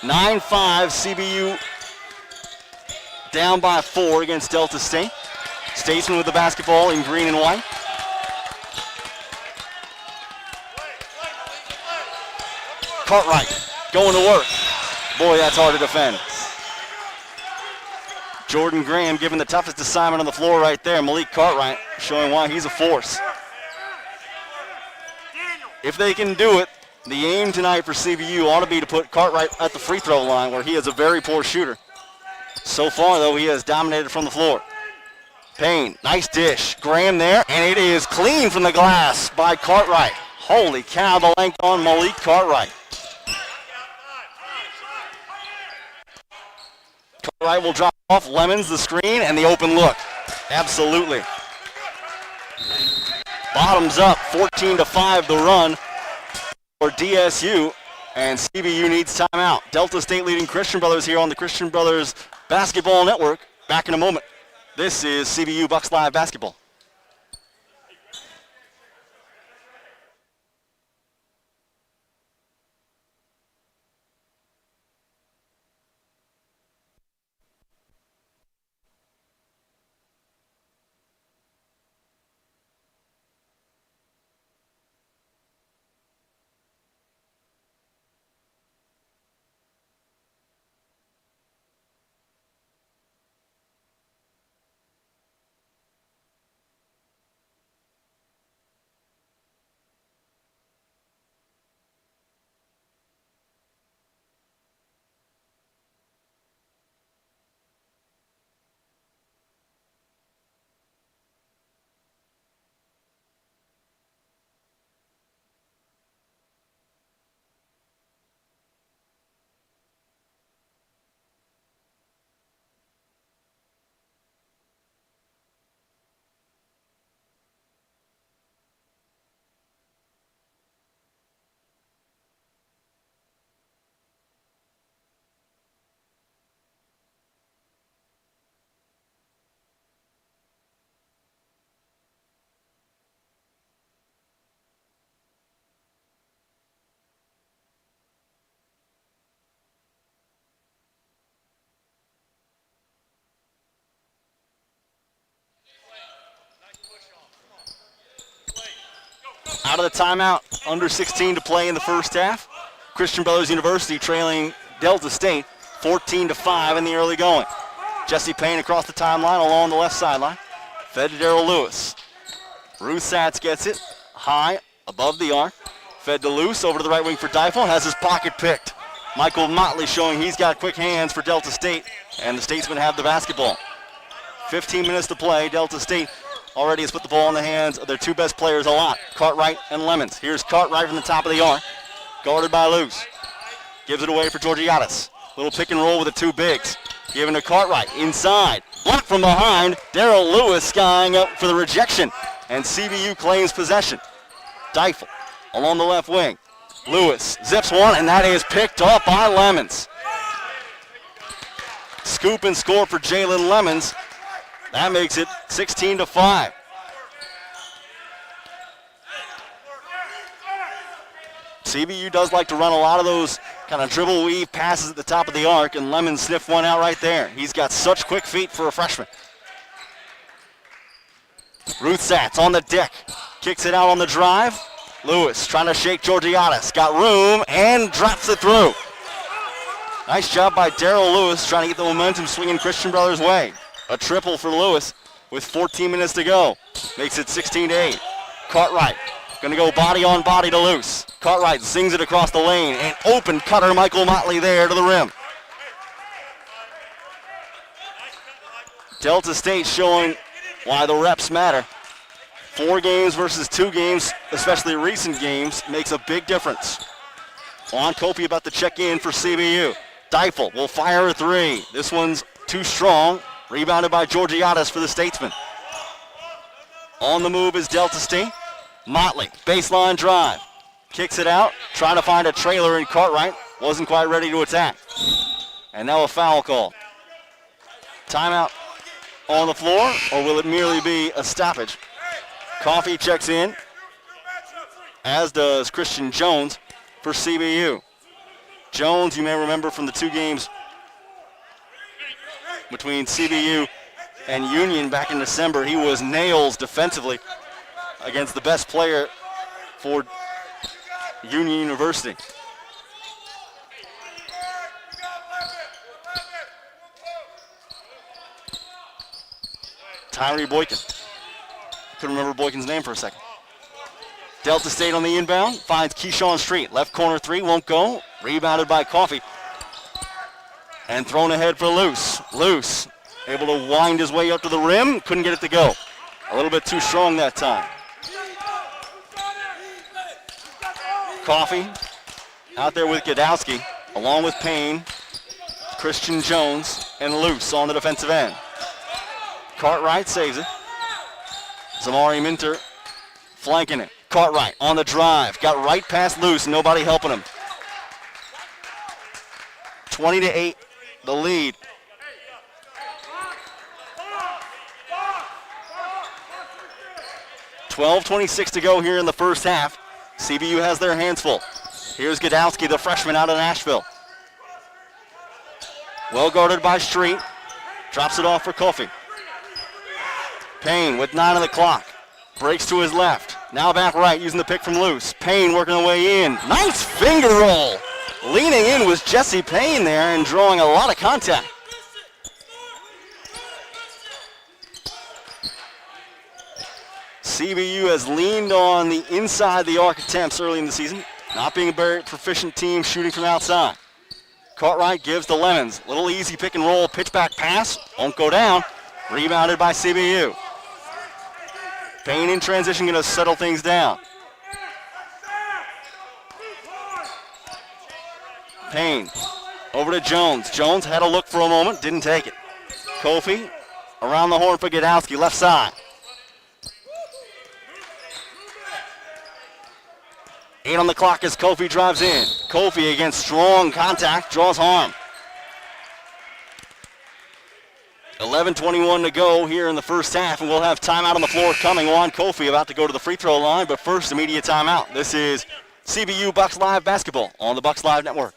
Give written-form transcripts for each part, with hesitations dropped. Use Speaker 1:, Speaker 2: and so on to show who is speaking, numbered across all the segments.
Speaker 1: 9-5, CBU down by 4 against Delta State. Statesman with the basketball in green and white. Cartwright going to work. Boy, that's hard to defend. Jordan Graham given the toughest assignment on the floor right there. Malik Cartwright showing why he's a force. If they can do it, the aim tonight for CBU ought to be to put Cartwright at the free throw line, where he is a very poor shooter. So far, though, he has dominated from the floor. Payne, nice dish. Graham there, and it is clean from the glass by Cartwright. Holy cow, the length on Malik Cartwright. Cartwright will drop off. Lemons, the screen, and the open look. Absolutely. Bottoms up, 14-5 the run for DSU, and CBU needs timeout. Delta State leading Christian Brothers here on the Christian Brothers Basketball Network. Back in a moment. This is CBU Bucks Live Basketball. Out of the timeout, under 16 to play in the first half. Christian Brothers University trailing Delta State 14-5 in the early going. Jesse Payne across the timeline along the left sideline. Fed to Darrell Lewis. Ruth Satz gets it high above the arc. Fed to Luce over to the right wing for Deifel. Has his pocket picked. Michael Motley showing he's got quick hands for Delta State, and the Statesmen have the basketball. 15 minutes to play. Delta State already has put the ball in the hands of their two best players a lot, Cartwright and Lemons. Here's Cartwright from the top of the arc, guarded by Luce. Gives it away for Georgiadis. Little pick and roll with the two bigs. Given to Cartwright, inside. Blocked from behind. Darrell Lewis skying up for the rejection, and CBU claims possession. Deifel along the left wing. Lewis zips one, and that is picked up by Lemons. Scoop and score for Jalen Lemons. That makes it 16-5. CBU does like to run a lot of those kind of dribble weave passes at the top of the arc, and Lemons sniffed one out right there. He's got such quick feet for a freshman. Ruth Satz on the deck, kicks it out on the drive. Lewis trying to shake Georgiadis, got room and drops it through. Nice job by Darrell Lewis trying to get the momentum swinging Christian Brothers' way. A triple for Lewis with 14 minutes to go. Makes it 16-8. Cartwright gonna go body on body to Luce. Cartwright sings it across the lane, and open cutter Michael Motley there to the rim. Delta State showing why the reps matter. 4 games versus 2 games, especially recent games, makes a big difference. Juan Copey about to check in for CBU. Deifel will fire a 3. This one's too strong. Rebounded by Georgiadis for the Statesmen. On the move is Delta State. Motley, baseline drive. Kicks it out, trying to find a trailer in Cartwright. Wasn't quite ready to attack. And now a foul call. Timeout on the floor, or will it merely be a stoppage? Coffey checks in, as does Christian Jones for CBU. Jones, you may remember from the 2 games between CBU and Union back in December. He was nails defensively against the best player for Union University. Tyree Boykin. Couldn't remember Boykin's name for a second. Delta State on the inbound, finds Keyshawn Street. Left corner 3, won't go. Rebounded by Coffey. And thrown ahead for Luce. Luce able to wind his way up to the rim. Couldn't get it to go. A little bit too strong that time. Coffey out there with Godowski, along with Payne, Christian Jones, and Luce on the defensive end. Cartwright saves it. Zamari Minter flanking it. Cartwright on the drive. Got right past Luce. Nobody helping him. 20-8, the lead. $12:26 to go here in the first half. CBU has their hands full. Here's Godowski, the freshman out of Nashville. Well guarded by Street. Drops it off for Coffey. Payne with 9 on the clock. Breaks to his left. Now back right using the pick from Luce. Payne working the way in. Nice finger roll. Leaning in was Jesse Payne there and drawing a lot of contact. CBU has leaned on the inside the arc attempts early in the season. Not being a very proficient team shooting from outside. Cartwright gives to Lemons. Little easy pick and roll. Pitch back pass. Won't go down. Rebounded by CBU. Payne in transition going to settle things down. Payne over to Jones. Jones had a look for a moment, didn't take it. Kofi around the horn for Godowski, left side. 8 on the clock as Kofi drives in. Kofi against strong contact, draws harm. 11:21 to go here in the first half, and we'll have timeout on the floor coming. Juan Kofi about to go to the free throw line, but first, immediate timeout. This is CBU Bucks Live Basketball on the Bucks Live Network.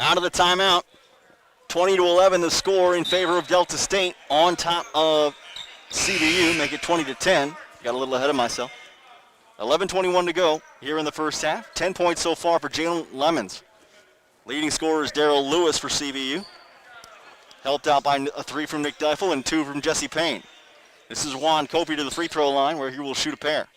Speaker 1: Out of the timeout, 20-11 the score in favor of Delta State on top of CBU, make it 20-10. Got a little ahead of myself. 11:21 to go here in the first half. 10 points so far for Jalen Lemons. Leading scorer is Darrell Lewis for CBU. Helped out by a 3 from Nick Deifel and 2 from Jesse Payne. This is Juan Kofi to the free throw line where he will shoot a pair.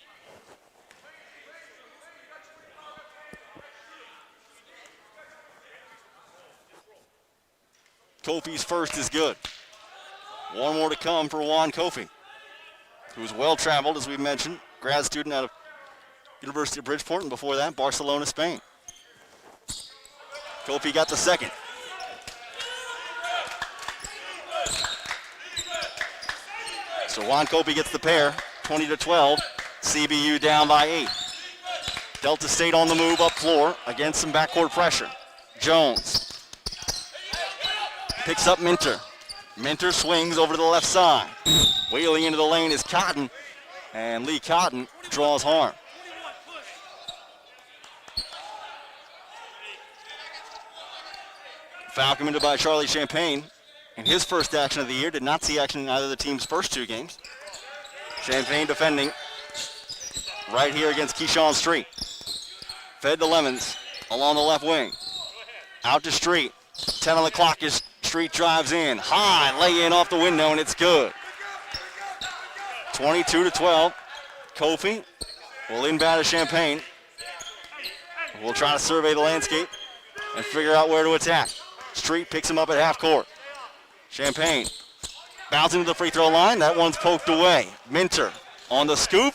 Speaker 1: Kofi's first is good. One more to come for Juan Kofi, who's well-traveled, as we mentioned, grad student out of University of Bridgeport, and before that, Barcelona, Spain. Kofi got the second. So Juan Kofi gets the pair, 20-12. CBU down by 8. Delta State on the move up floor against some backcourt pressure. Jones picks up Minter. Minter swings over to the left side. Wheeling into the lane is Cotton, and Lee Cotton draws harm. Foul committed by Charlie Champagne in his first action of the year. Did not see action in either of the team's first 2 games. Champagne defending right here against Keyshawn Street. Fed to Lemons along the left wing. Out to Street. 10 on the clock as Street drives in. High, lay in off the window, and it's good. 22-12. Kofi will inbound to Champagne. We'll try to survey the landscape and figure out where to attack. Street picks him up at half court. Champagne bouncing to the free throw line. That one's poked away. Minter on the scoop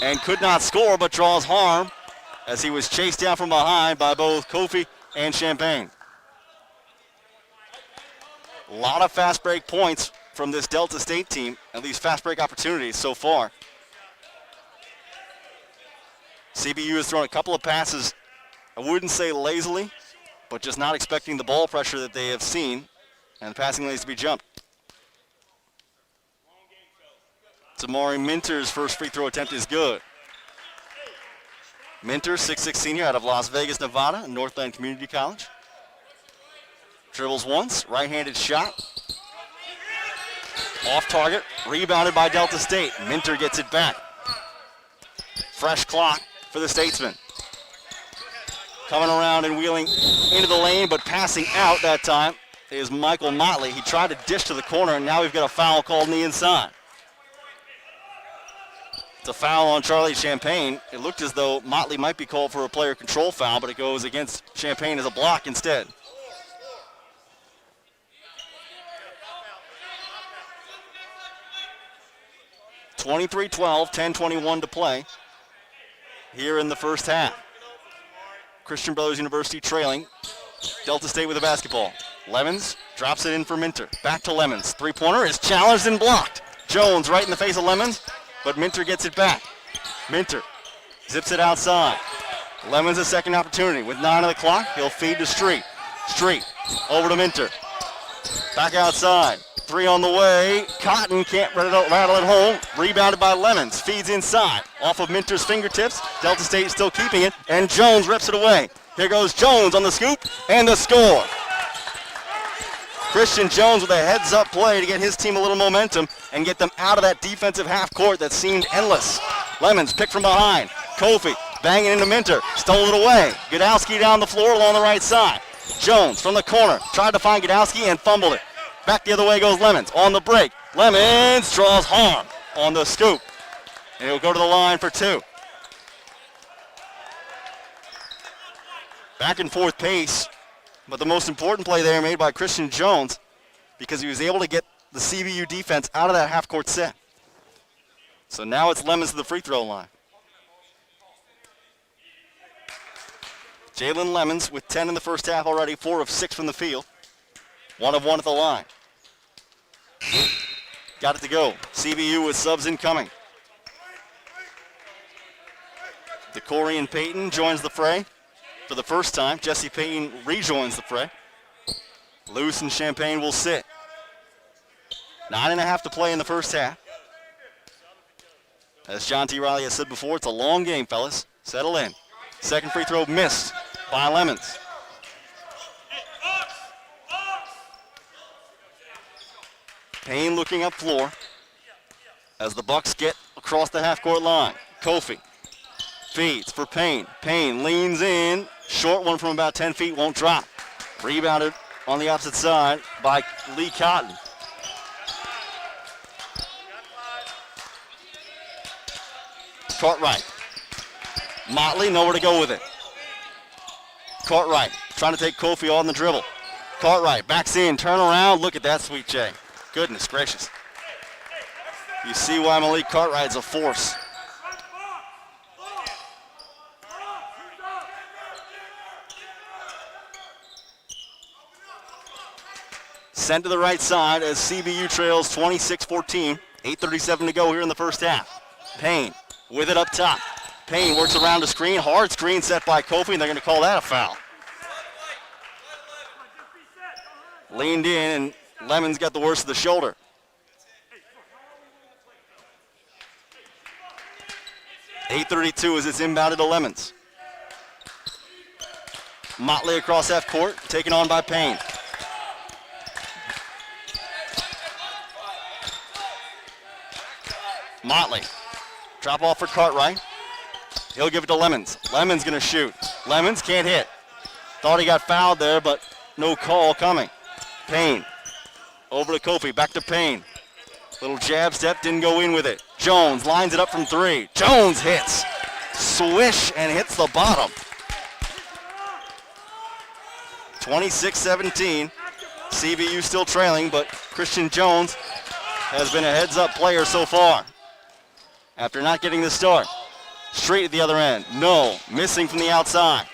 Speaker 1: and could not score but draws harm as he was chased down from behind by both Kofi and Champagne. A lot of fast break points from this Delta State team, at least fast break opportunities so far. CBU has thrown a couple of passes, I wouldn't say lazily, but just not expecting the ball pressure that they have seen, and the passing lanes to be jumped. Tamari Minter's first free throw attempt is good. Minter, 6'6" senior out of Las Vegas, Nevada, Northland Community College. Dribbles once, right-handed shot. Off target, rebounded by Delta State. Minter gets it back. Fresh clock for the Statesman. Coming around and wheeling into the lane, but passing out that time is Michael Motley. He tried to dish to the corner, and now we've got a foul called on the inside. It's a foul on Charlie Champagne. It looked as though Motley might be called for a player control foul, but it goes against Champagne as a block instead. (23-12), 10:21 to play here in the first half. Christian Brothers University trailing. Delta State with the basketball. Lemons drops it in for Minter. Back to Lemons. Three-pointer is challenged and blocked. Jones right in the face of Lemons, but Minter gets it back. Minter zips it outside. Lemons a second opportunity. With 9 on the clock, he'll feed to Street. Street over to Minter. Back outside. 3 on the way. Cotton can't rattle it home. Rebounded by Lemons. Feeds inside. Off of Minter's fingertips. Delta State still keeping it. And Jones rips it away. Here goes Jones on the scoop. And the score. Christian Jones with a heads-up play to get his team a little momentum and get them out of that defensive half court that seemed endless. Lemons picked from behind. Kofi banging into Minter. Stole it away. Godowski down the floor along the right side. Jones from the corner. Tried to find Godowski and fumbled it. Back the other way goes Lemons on the break. Lemons draws harm on the scoop. And he'll go to the line for 2. Back and forth pace, but the most important play there made by Christian Jones because he was able to get the CBU defense out of that half-court set. So now it's Lemons to the free throw line. Jalen Lemons with 10 in the first half already, 4 of 6 from the field. 1 of 1 at the line. Got it to go. CBU with subs incoming. DeCorian Payton joins the fray for the first time. Jesse Payton rejoins the fray. Lewis and Champagne will sit. 9.5 to play in the first half. As John T. Riley has said before, it's a long game, fellas. Settle in. Second free throw missed by Lemons. Payne looking up floor as the Bucks get across the half-court line. Kofi feeds for Payne. Payne leans in. Short one from about 10 feet, won't drop. Rebounded on the opposite side by Lee Cotton. Cartwright. Motley, nowhere to go with it. Cartwright trying to take Kofi on the dribble. Cartwright backs in, turn around. Look at that, Sweet J. Goodness gracious. You see why Malik Cartwright's a force. Sent to the right side as CBU trails 26-14. 8:37 to go here in the first half. Payne with it up top. Payne works around the screen. Hard screen set by Kofi, and they're going to call that a foul. Leaned in, and Lemons got the worst of the shoulder. .832 as it's inbounded to Lemons. Motley across half court, taken on by Payne. Motley. Drop off for Cartwright. He'll give it to Lemons. Lemons going to shoot. Lemons can't hit. Thought he got fouled there, but no call coming. Payne. Over to Kofi. Back to Payne. Little jab step. Didn't go in with it. Jones lines it up from three. Jones hits. Swish and hits the bottom. 26-17. CBU still trailing, but Christian Jones has been a heads-up player so far. After not getting the start. Straight at the other end. No. Missing from the outside.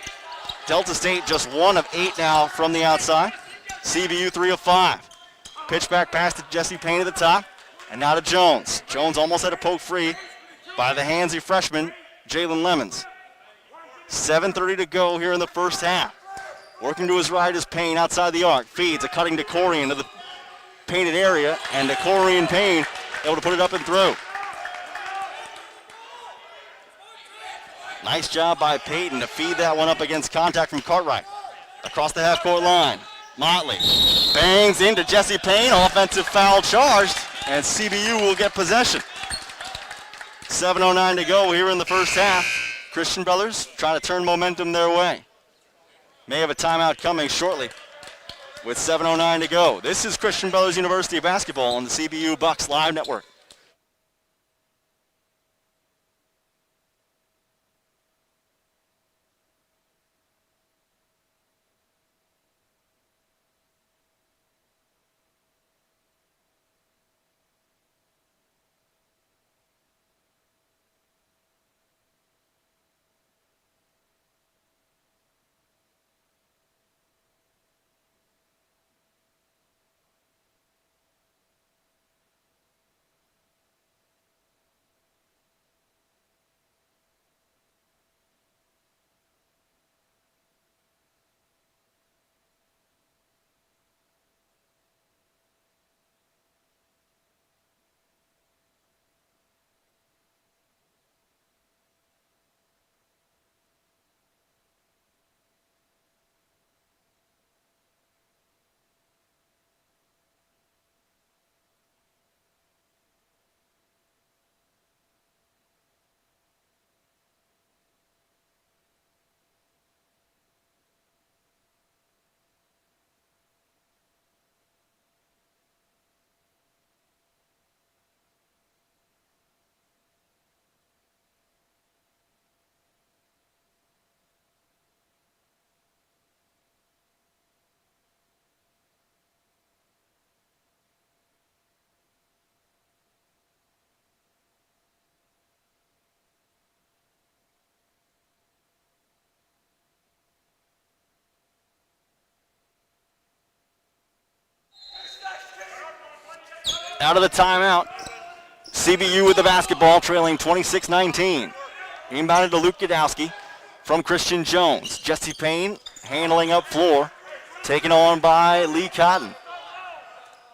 Speaker 1: Delta State just 1 of 8 now from the outside. CBU 3 of 5. Pitch back pass to Jesse Payne at the top. And now to Jones. Jones almost had a poke free by the handsy freshman, Jalen Lemons. 7:30 to go here in the first half. Working to his right is Payne outside the arc. Feeds a cutting to Corey into the painted area. And to Corey and Payne able to put it up and through. Nice job by Payton to feed that one up against contact from Cartwright. Across the half-court line. Motley bangs into Jesse Payne. Offensive foul charged, and CBU will get possession. 7:09 to go here in the first half. Christian Brothers trying to turn momentum their way. May have a timeout coming shortly with 7:09 to go. This is Christian Brothers University basketball on the CBU Bucks Live Network. Out of the timeout, CBU with the basketball, trailing 26-19. Inbounded to Luke Gadowski from Christian Jones. Jesse Payne handling up floor, taken on by Lee Cotton.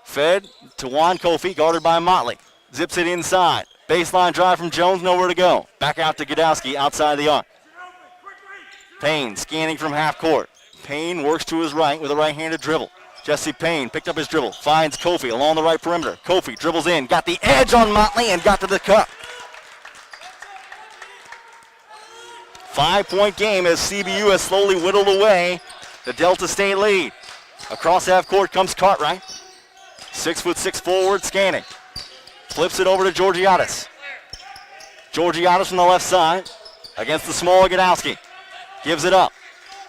Speaker 1: Fed to Juan Kofi, guarded by Motley. Zips it inside. Baseline drive from Jones, nowhere to go. Back out to Gadowski, outside the arc. Payne scanning from half court. Payne works to his right with a right-handed dribble. Jesse Payne picked up his dribble, finds Kofi along the right perimeter. Kofi dribbles in, got the edge on Motley and got to the cup. 5-point game as CBU has slowly whittled away the Delta State lead. Across half court comes Cartwright. 6'6" forward, scanning. Flips it over to Georgiadis. Georgiadis from the left side against the smaller Gadowski. Gives it up.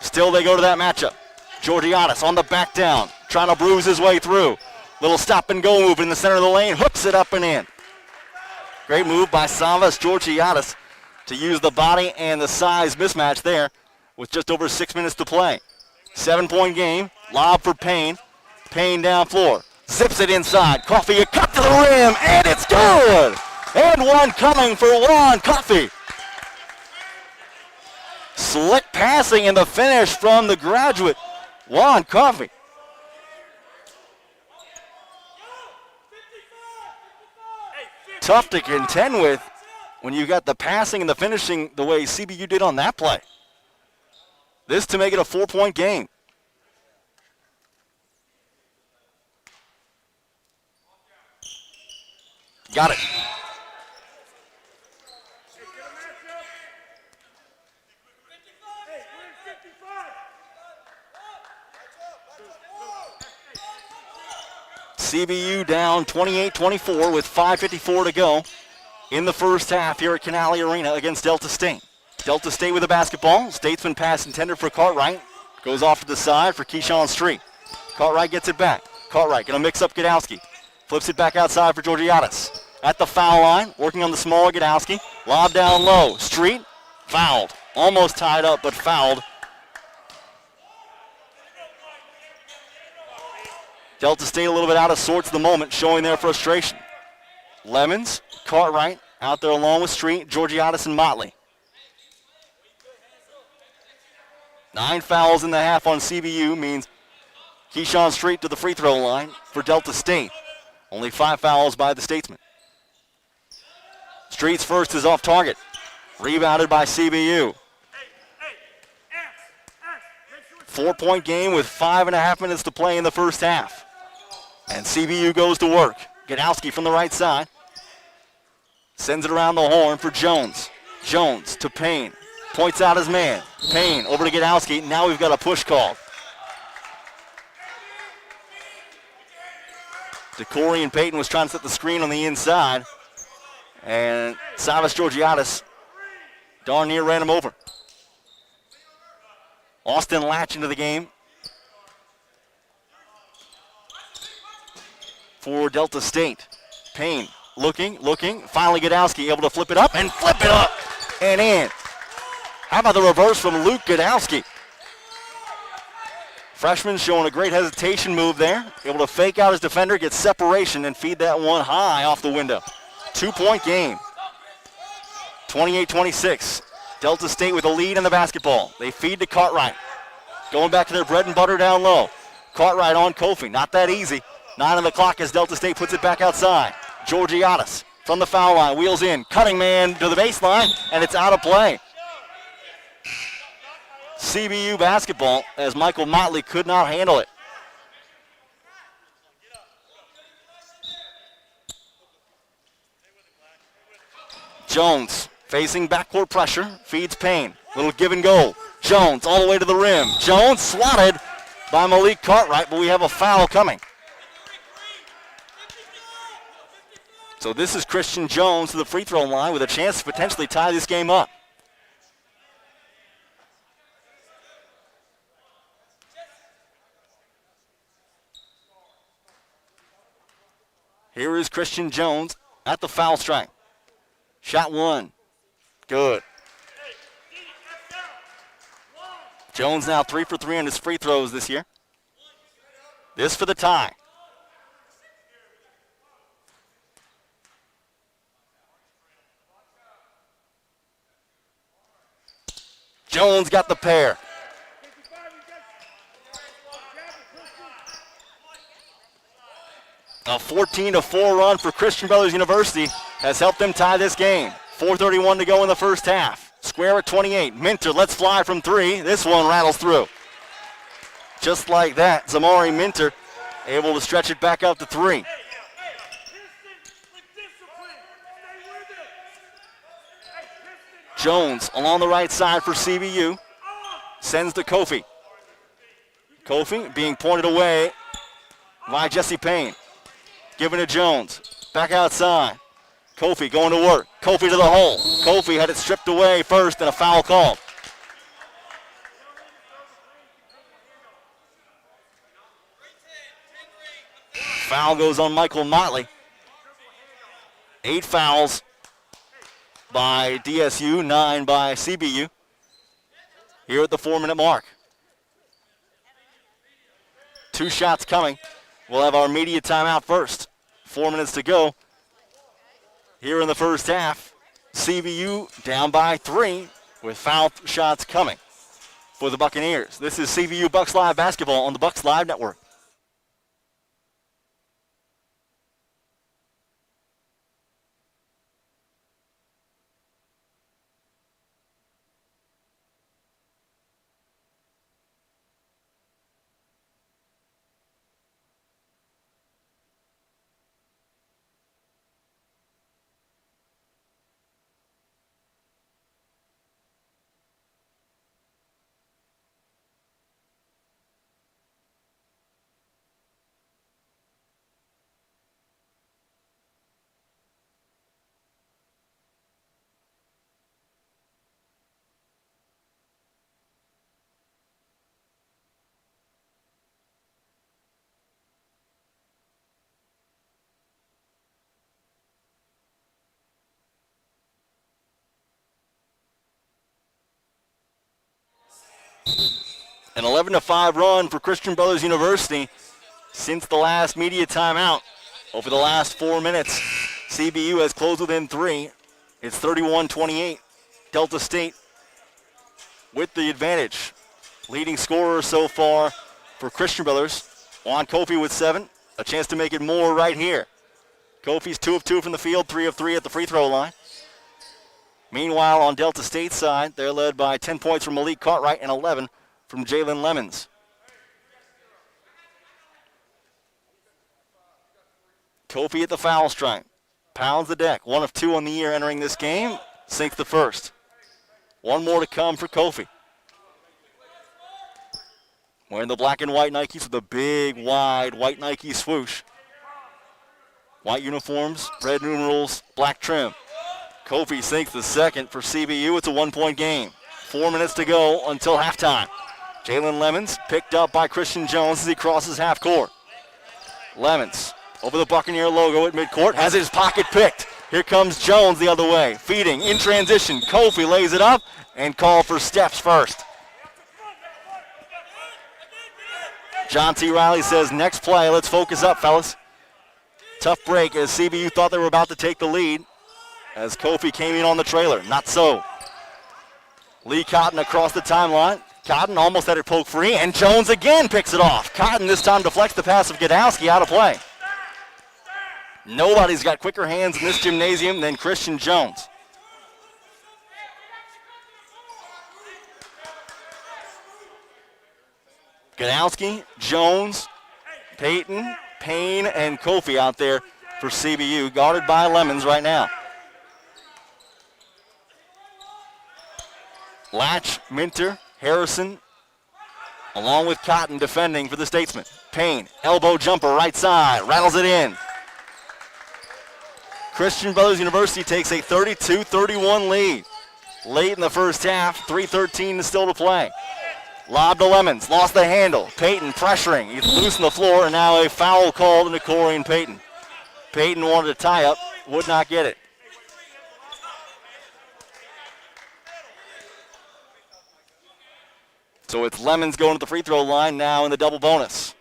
Speaker 1: Still they go to that matchup. Georgiadis on the back down, trying to bruise his way through. Little stop and go move in the center of the lane, hooks it up and in. Great move by Savas Georgiadis to use the body and the size mismatch there with just over 6 minutes to play. 7-point game, lob for Payne. Payne down floor, zips it inside. Coffey, a cut to the rim, and it's good! And one coming for Juan Coffey. Slick passing in the finish from the graduate, Juan Coffey. Tough to contend with when you got the passing and the finishing the way CBU did on that play. This to make it a 4-point game. Got it. CBU down 28-24 with 5:54 to go in the first half here at Canale Arena against Delta State. Delta State with the basketball. Statesman pass intended for Cartwright. Goes off to the side for Keyshawn Street. Cartwright gets it back. Cartwright going to mix up Godowski. Flips it back outside for Georgiadis. At the foul line, working on the smaller Godowski. Lob down low. Street, fouled. Almost tied up, but fouled. Delta State a little bit out of sorts at the moment, showing their frustration. Lemons, Cartwright, out there along with Street, Georgiadis, and Motley. 9 fouls in the half on CBU means Keyshawn Street to the free throw line for Delta State. Only 5 fouls by the Statesman. Street's first is off target. Rebounded by CBU. 4-point game with 5.5 minutes to play in the first half. And CBU goes to work. Godowski from the right side. Sends it around the horn for Jones. Jones to Payne. Points out his man. Payne over to Godowski. Now we've got a push call. DeCorey and Payton was trying to set the screen on the inside. And Savas Georgiadis darn near ran him over. Austin Latch into the game for Delta State. Payne looking. Finally Godowski able to flip it up and in. How about the reverse from Luke Godowski? Freshman showing a great hesitation move there. Able to fake out his defender, get separation, and feed that one high off the window. 2-point game. 28-26. Delta State with a lead in the basketball. They feed to Cartwright. Going back to their bread and butter down low. Cartwright on Kofi. Not that easy. 9 on the clock as Delta State puts it back outside. Georgiadis from the foul line. Wheels in. Cutting man to the baseline, and it's out of play. CBU basketball as Michael Motley could not handle it. Jones facing backcourt pressure, feeds Payne. Little give and go. Jones all the way to the rim. Jones swatted by Malik Cartwright, but we have a foul coming. So this is Christian Jones to the free throw line with a chance to potentially tie this game up. Here is Christian Jones at the foul stripe. Shot one. Good. Jones now 3 for 3 on his free throws this year. This for the tie. Jones got the pair. A 14-4 run for Christian Brothers University has helped them tie this game. 4:31 to go in the first half. Square at 28. Minter lets fly from 3. This one rattles through. Just like that, Zamari Minter able to stretch it back out to 3. Jones along the right side for CBU. Sends to Kofi. Kofi being pointed away by Jesse Payne. Giving to Jones. Back outside. Kofi going to work. Kofi to the hole. Kofi had it stripped away first and a foul called. Foul goes on Michael Motley. 8 fouls by DSU, 9 by CBU. Here at the 4-minute mark. 2 shots coming. We'll have our media timeout first. 4 minutes to go. Here in the first half, CBU down by 3 with foul shots coming for the Buccaneers. This is CBU Bucks Live basketball on the Bucks Live Network. An 11-5 run for Christian Brothers University since the last media timeout. Over the last 4 minutes, CBU has closed within 3. It's 31-28. Delta State with the advantage. Leading scorer so far for Christian Brothers, Juan Kofi with 7. A chance to make it more right here. Kofi's 2 of 2 from the field, 3 of 3 at the free throw line. Meanwhile, on Delta State's side, they're led by 10 points from Malik Cartwright and 11 from Jalen Lemons. Kofi at the foul stripe. Pounds the deck. 1 of 2 on the year entering this game. Sinks the first. 1 more to come for Kofi. Wearing the black and white Nikes with a big, wide white Nike swoosh. White uniforms, red numerals, black trim. Kofi sinks the second for CBU. It's a 1-point game. 4 minutes to go until halftime. Jalen Lemons picked up by Christian Jones as he crosses half court. Lemons over the Buccaneer logo at midcourt, has his pocket picked. Here comes Jones the other way, feeding in transition. Kofi lays it up and called for steps first. John T. Riley says, next play, let's focus up, fellas. Tough break as CBU thought they were about to take the lead as Kofi came in on the trailer. Not so. Lee Cotton across the timeline. Cotton almost had it poke free, and Jones again picks it off. Cotton this time deflects the pass of Gadowski out of play. Nobody's got quicker hands in this gymnasium than Christian Jones. Gadowski, Jones, Payton, Payne, and Kofi out there for CBU, guarded by Lemons right now. Latch, Minter, Harrison, along with Cotton defending for the Statesman. Payne, elbow jumper, right side, rattles it in. Christian Brothers University takes a 32-31 lead. Late in the first half, 3:13 still to play. Lob to Lemons, lost the handle. Payton pressuring, he's loose on the floor, and now a foul called into Corian Payton. Payton wanted to tie up, would not get it. So it's Lemons going to the free throw line now in the double bonus.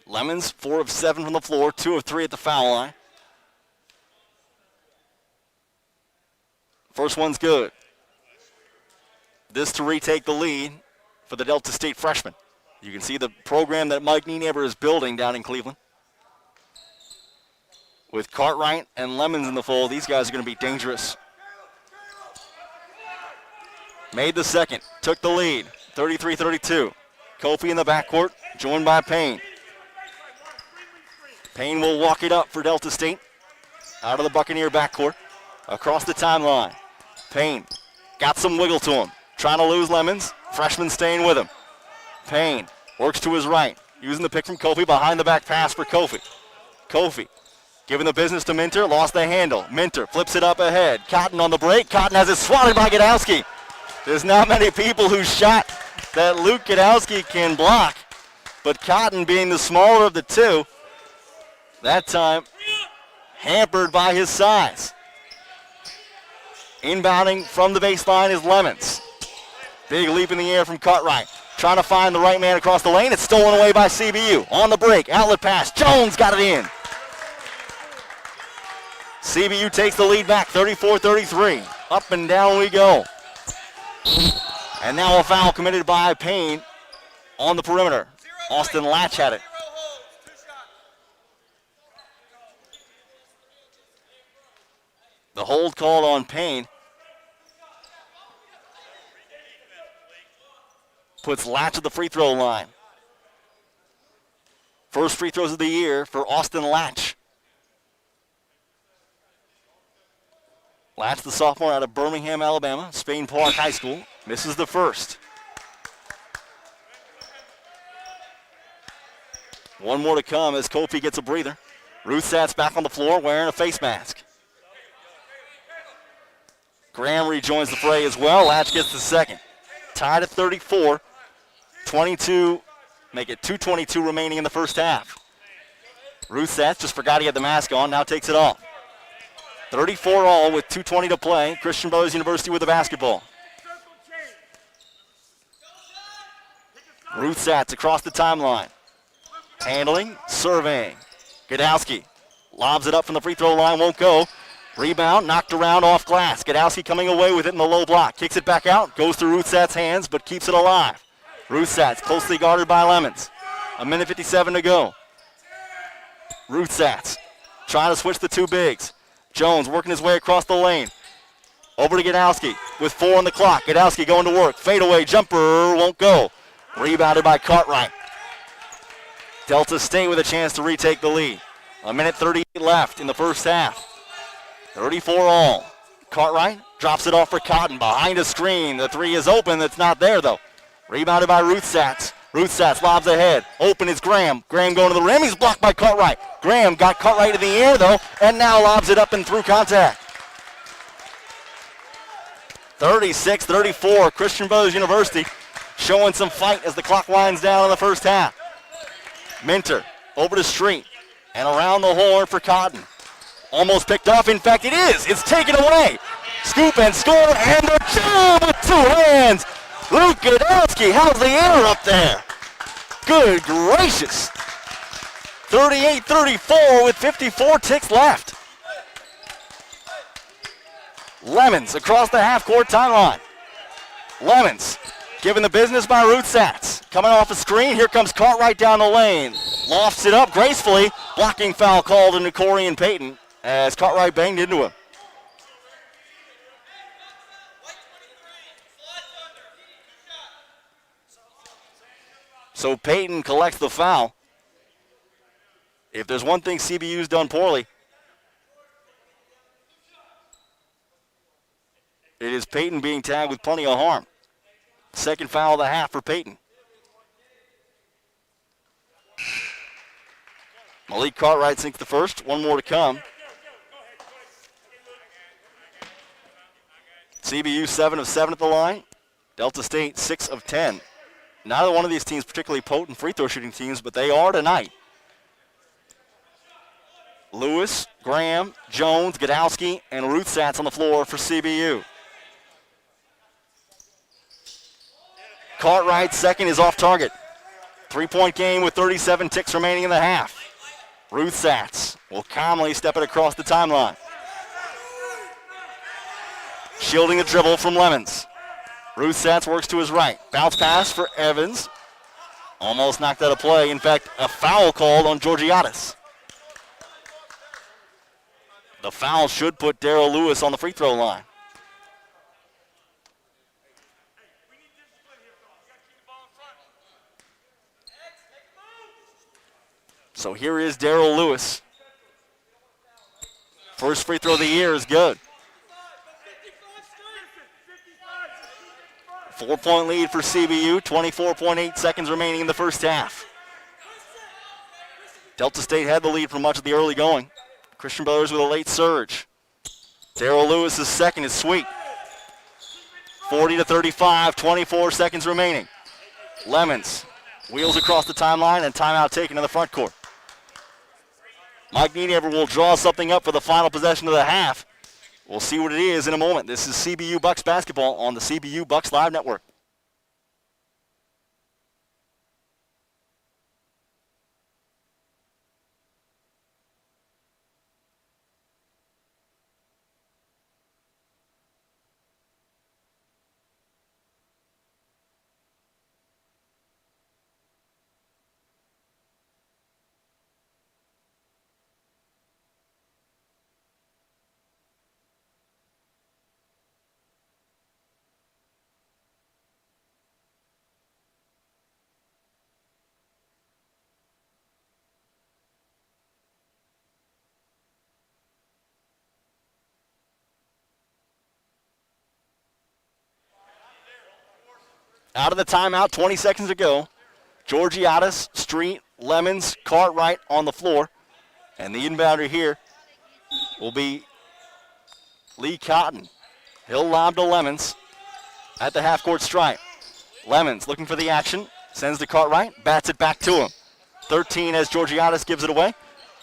Speaker 1: Lemons, 4 of 7 from the floor, 2 of 3 at the foul line. First one's good. This to retake the lead for the Delta State freshman. You can see the program that Mike Nienaber is building down in Cleveland. With Cartwright and Lemons in the fold, these guys are going to be dangerous. Made the second, took the lead, 33-32. Kofi in the backcourt, joined by Payne. Payne will walk it up for Delta State. Out of the Buccaneer backcourt, across the timeline. Payne got some wiggle to him. Trying to lose Lemons, freshman staying with him. Payne works to his right, using the pick from Kofi, behind the back pass for Kofi. Kofi giving the business to Minter, lost the handle. Minter flips it up ahead. Cotton on the break. Cotton has it swatted by Gadowski. There's not many people whose shot that Luke Gadowski can block, but Cotton, being the smaller of the two, that time hampered by his size. Inbounding from the baseline is Lemons. Big leap in the air from Cartwright. Trying to find the right man across the lane. It's stolen away by CBU. On the break, outlet pass. Jones got it in. CBU takes the lead back, 34-33. Up and down we go. And now a foul committed by Payne on the perimeter. Austin Latch had it. The hold called on Payne puts Latch at the free throw line. First free throws of the year for Austin Latch. Latch, the sophomore out of Birmingham, Alabama, Spain Park High School, misses the first. One more to come as Kofi gets a breather. Ruthsat's back on the floor wearing a face mask. Graham rejoins the fray as well. Latch gets the second. Tied at 34. 22 Make it 2:22 remaining in the first half. Rousseff just forgot he had the mask on, now takes it off. 34 all with 2:20 to play. Christian Brothers University with the basketball. Rousseff across the timeline. Handling, surveying. Godowski lobs it up from the free throw line, won't go. Rebound, knocked around off glass. Godowski coming away with it in the low block. Kicks it back out, goes through Roussat's hands, but keeps it alive. Roussat's closely guarded by Lemons. 1:57 to go. Roussat's trying to switch the two bigs. Jones working his way across the lane. Over to Godowski with 4 on the clock. Godowski going to work. Fadeaway jumper won't go. Rebounded by Cartwright. Delta State with a chance to retake the lead. 1:38 left in the first half. 34 all. Cartwright drops it off for Cotton behind a screen. The three is open. It's not there though. Rebounded by Roussatz. Roussatz lobs ahead. Open is Graham. Graham going to the rim. He's blocked by Cartwright. Graham got Cartwright in the air though, and now lobs it up and through contact. 36-34. Christian Brothers University showing some fight as the clock winds down in the first half. Minter over to Street and around the horn for Cotton. Almost picked off. In fact, it is. It's taken away. Scoop and score, and the jam with 2 hands. Luke Godowski how's the air up there. Good gracious. 38-34 with 54 ticks left. Lemons across the half-court timeline. Lemons given the business by Roussatz. Coming off a screen, here comes Cartwright down the lane. Lofts it up gracefully. Blocking foul called into Corian Payton as Cartwright banged into him. So Payton collects the foul. If there's one thing CBU's done poorly, it is Payton being tagged with plenty of harm. Second foul of the half for Payton. Malik Cartwright sinks the first. One more to come. CBU 7 of 7 at the line. Delta State 6 of 10. Neither one of these teams particularly potent free throw shooting teams, but they are tonight. Lewis, Graham, Jones, Godowski, and Roussatz on the floor for CBU. Cartwright's second is off target. 3-point game with 37 ticks remaining in the half. Roussatz will calmly step it across the timeline. Shielding the dribble from Lemons. Roussatz works to his right. Bounce pass for Evans. Almost knocked out of play. In fact, a foul called on Georgiadis. The foul should put Darrell Lewis on the free throw line. So here is Darrell Lewis. First free throw of the year is good. 4-point lead for CBU, 24.8 seconds remaining in the first half. Delta State had the lead for much of the early going. Christian Brothers with a late surge. Darrell Lewis's second is sweet. 40-35, 24 seconds remaining. Lemons wheels across the timeline and timeout taken in the front court. Mike Niedever will draw something up for the final possession of the half. We'll see what it is in a moment. This is CBU Bucks basketball on the CBU Bucks Live Network. Out of the timeout, 20 seconds to go. Georgiadis, Street, Lemons, Cartwright on the floor. And the inbounder here will be Lee Cotton. He'll lob to Lemons at the half-court stripe. Lemons looking for the action. Sends the Cartwright, bats it back to him. 13 as Georgiadis gives it away.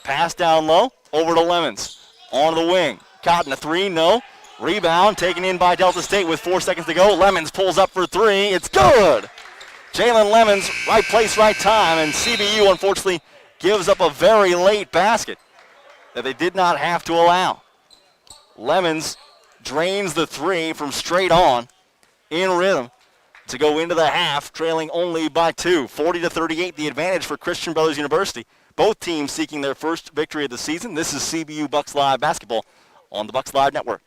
Speaker 1: Pass down low, over to Lemons. On the wing. Cotton, a three, no. Rebound taken in by Delta State with 4 seconds to go. Lemons pulls up for three. It's good. Jalen Lemons, right place, right time. And CBU, unfortunately, gives up a very late basket that they did not have to allow. Lemons drains the three from straight on in rhythm to go into the half, trailing only by 2. 40-38, the advantage for Christian Brothers University. Both teams seeking their first victory of the season. This is CBU Bucks Live basketball on the Bucks Live Network.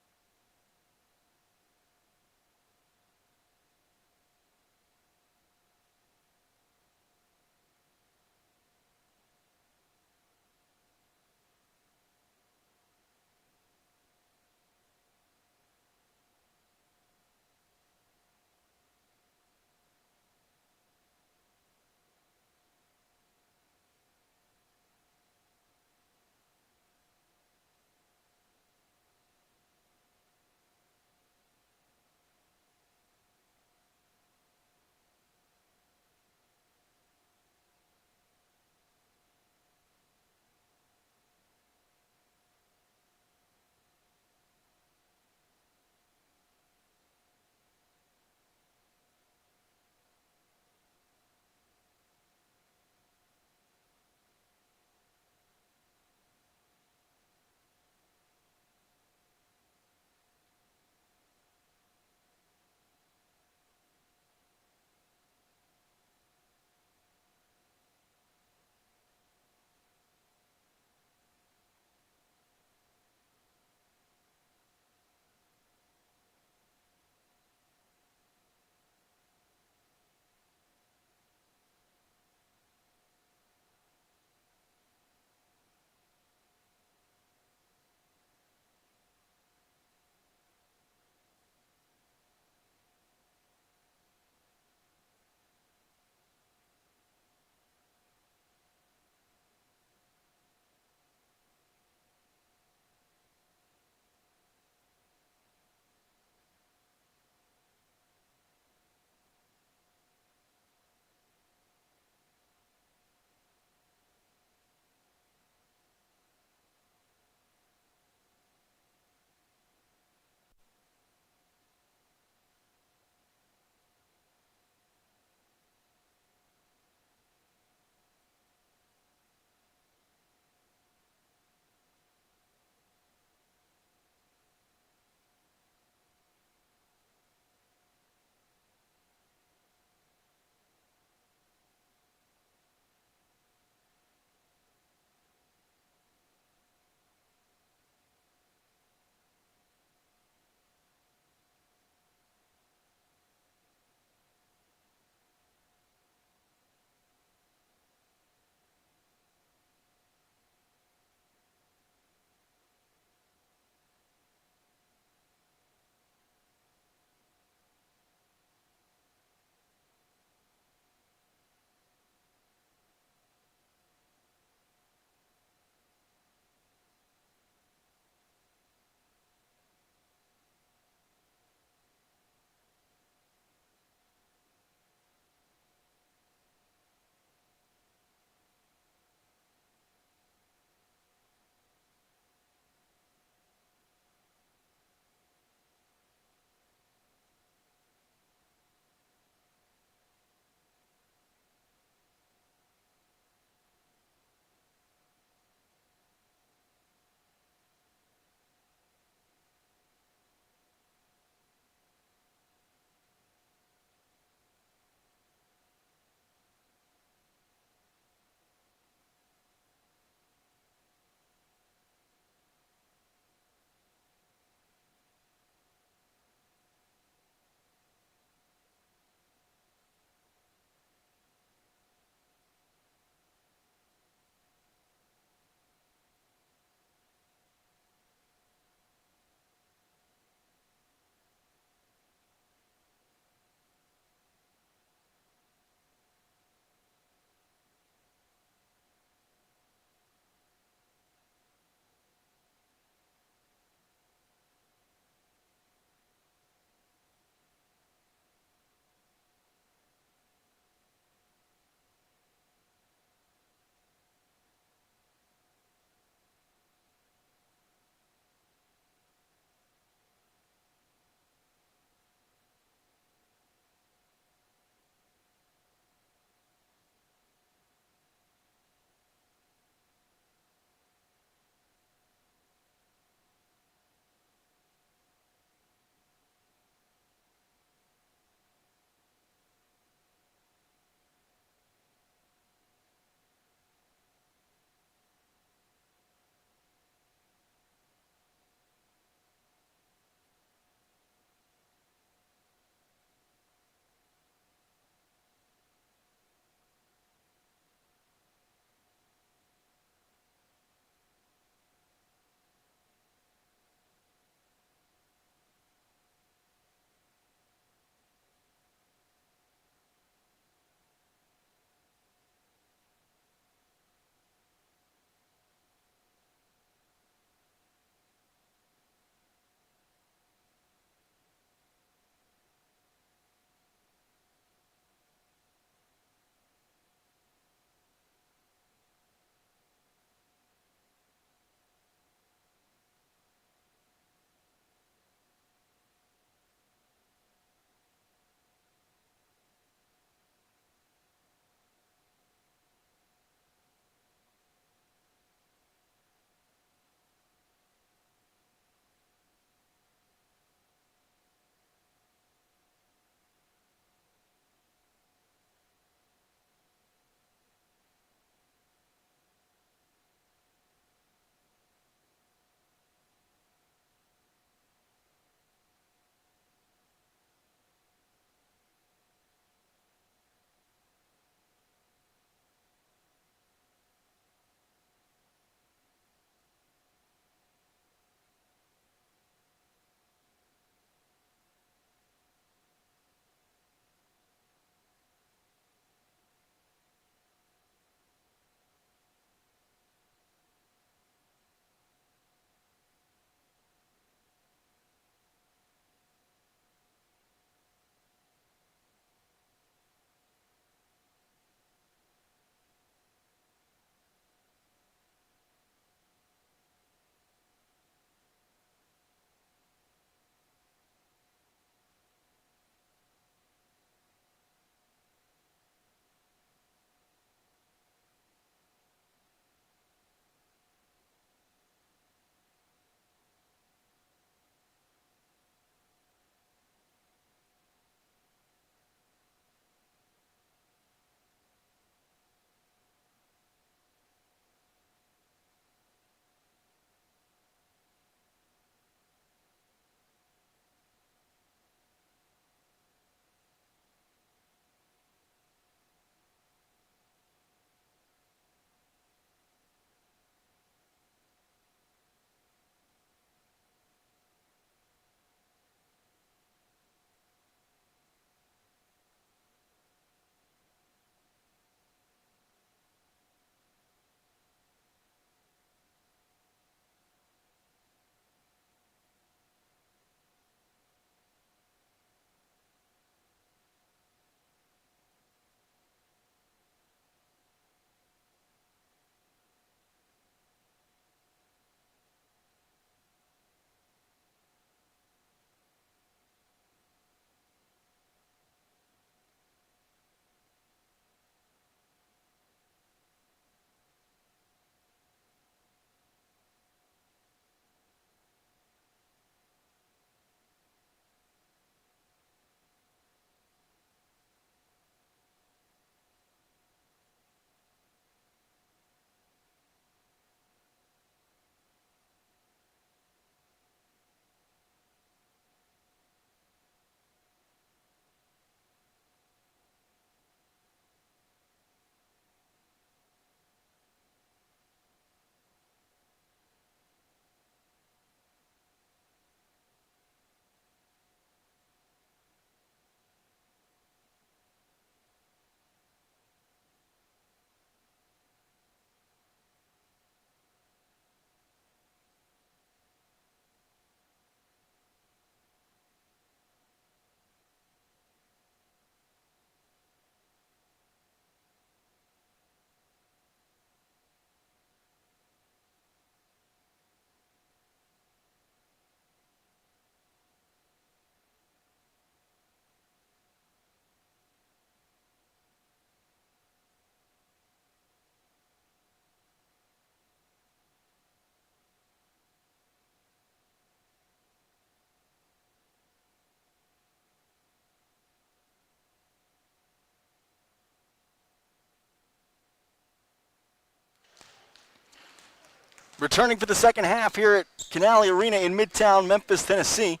Speaker 1: Returning for the second half here at Canale Arena in Midtown Memphis, Tennessee,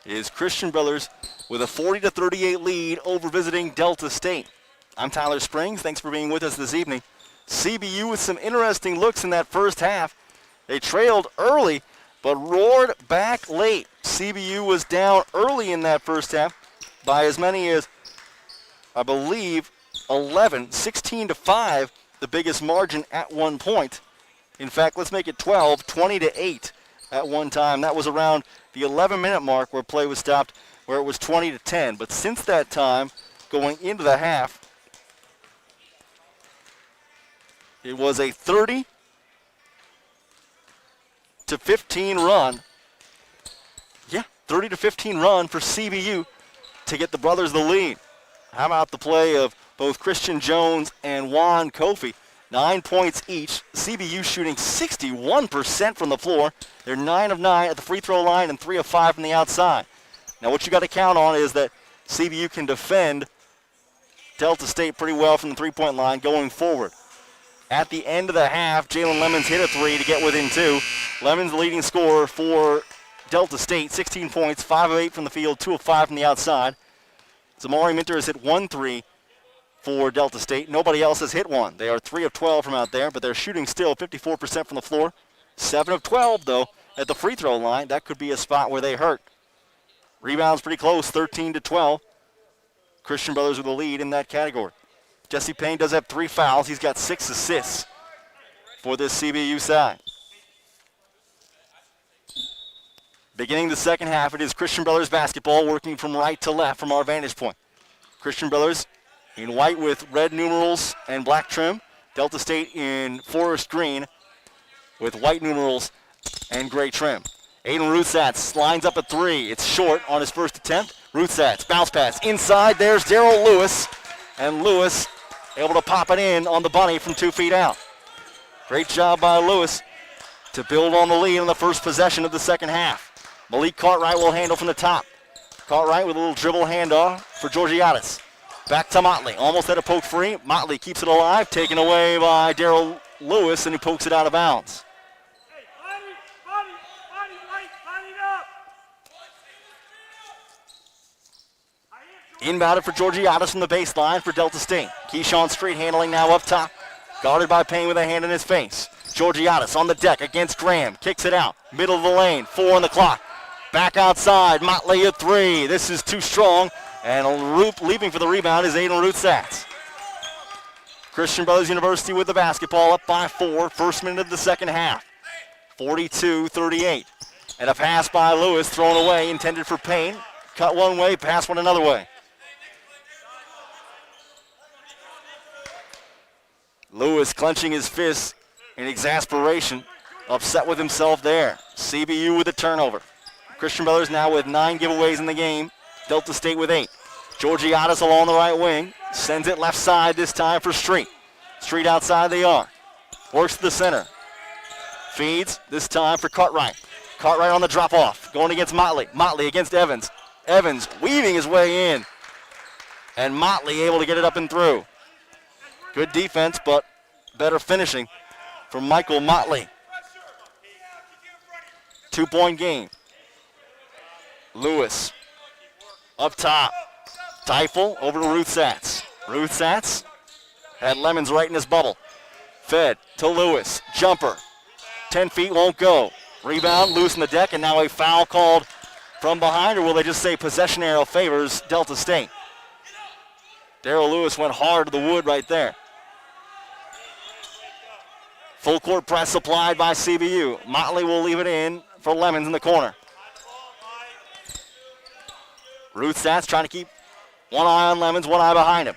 Speaker 1: is Christian Brothers with a 40-38 lead over visiting Delta State. I'm Tyler Springs. Thanks for being with us this evening. CBU with some interesting looks in that first half. They trailed early, but roared back late. CBU was down early in that first half by as many as, I believe, 11, 16-5, the biggest margin at one point. In fact, let's make it 12, 20-8 at one time. That was around the 11-minute mark where play was stopped, where it was 20-10. But since that time, going into the half, it was a 30-15 run. Yeah, 30-15 run for CBU to get the Brothers the lead. How about the play of both Christian Jones and Juan Kofi? 9 points each. CBU shooting 61% from the floor. They're 9 of 9 at the free throw line and 3 of 5 from the outside. Now what you got to count on is that CBU can defend Delta State pretty well from the three-point line going forward. At the end of the half, Jalen Lemons hit a three to get within 2. Lemons the leading scorer for Delta State, 16 points, 5 of 8 from the field, 2 of 5 from the outside. Zamari Minter has hit 1 3 for Delta State. Nobody else has hit one. They are 3 of 12 from out there, but they're shooting still 54% from the floor. 7 of 12, though, at the free throw line. That could be a spot where they hurt. Rebounds pretty close, 13-12. Christian Brothers with the lead in that category. Jesse Payne does have 3 fouls. He's got 6 assists for this CBU side. Beginning the second half, it is Christian Brothers basketball working from right to left from our vantage point. Christian Brothers in white with red numerals and black trim. Delta State in forest green with white numerals and gray trim. Aiden Ruthsatz lines up a 3. It's short on his first attempt. Ruthsatz, bounce pass inside. There's Darrell Lewis. And Lewis able to pop it in on the bunny from 2 feet out. Great job by Lewis to build on the lead on the first possession of the second half. Malik Cartwright will handle from the top. Cartwright with a little dribble handoff for Georgiadis. Back to Motley, almost had a poke free. Motley keeps it alive, taken away by Darrell Lewis, and he pokes it out of bounds. Inbounded for Georgiadis from the baseline for Delta State. Keyshawn Street handling now up top. Guarded by Payne with a hand in his face. Georgiadis on the deck against Graham. Kicks it out. Middle of the lane. 4 on the clock. Back outside. Motley at 3. This is too strong. And leaping for the rebound is Aiden Ruthsatz. Christian Brothers University with the basketball up by 4. First minute of the second half. 42-38. And a pass by Lewis thrown away, intended for Payne. Cut one way, pass one another way. Lewis clenching his fists in exasperation. Upset with himself there. CBU with a turnover. Christian Brothers now with 9 giveaways in the game. Delta State with 8. Georgiadis along the right wing. Sends it left side this time for Street. Street outside the arc. Works to the center. Feeds this time for Cartwright. Cartwright on the drop off. Going against Motley. Motley against Evans. Evans weaving his way in. And Motley able to get it up and through. Good defense, but better finishing from Michael Motley. 2-point game. Lewis up top. Teifel over to Ruthsatz. Ruthsatz had Lemons right in his bubble. Fed to Lewis. Jumper. 10 feet won't go. Rebound, loose in the deck, and now a foul called from behind, or will they just say possession arrow favors Delta State? Darrell Lewis went hard to the wood right there. Full court press applied by CBU. Motley will leave it in for Lemons in the corner. Ruthsatz trying to keep one eye on Lemons, one eye behind him.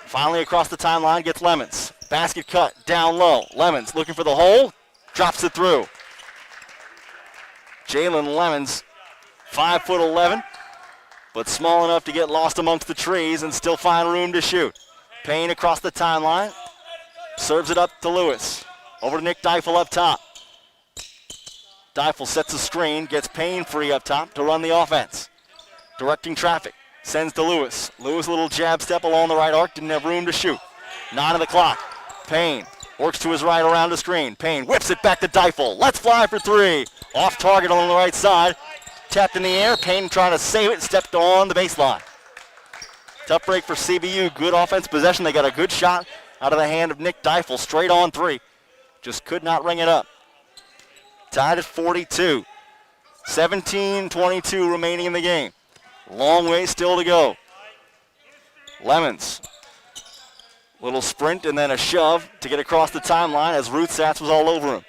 Speaker 1: Finally across the timeline gets Lemons. Basket cut, down low. Lemons looking for the hole, drops it through. Jalen Lemons, 5'11", but small enough to get lost amongst the trees and still find room to shoot. Payne across the timeline, serves it up to Lewis. Over to Nick Teifel up top. Teifel sets a screen, gets Payne free up top to run the offense. Directing traffic, sends to Lewis. Lewis a little jab step along the right arc, didn't have room to shoot. 9 on the clock. Payne Works to his right around the screen. Payne whips it back to Deifel. Let's fly for three. Off target on the right side. Tapped in the air. Payne trying to save it. Stepped on the baseline. Tough break for CBU. Good offense possession. They got a good shot out of the hand of Nick Deifel. Straight on three. Just could not ring it up. Tied at 42. 17-22 remaining in the game. Long way still to go. Lemons. Little sprint and then a shove to get across the timeline as Ruth Satz was all over him.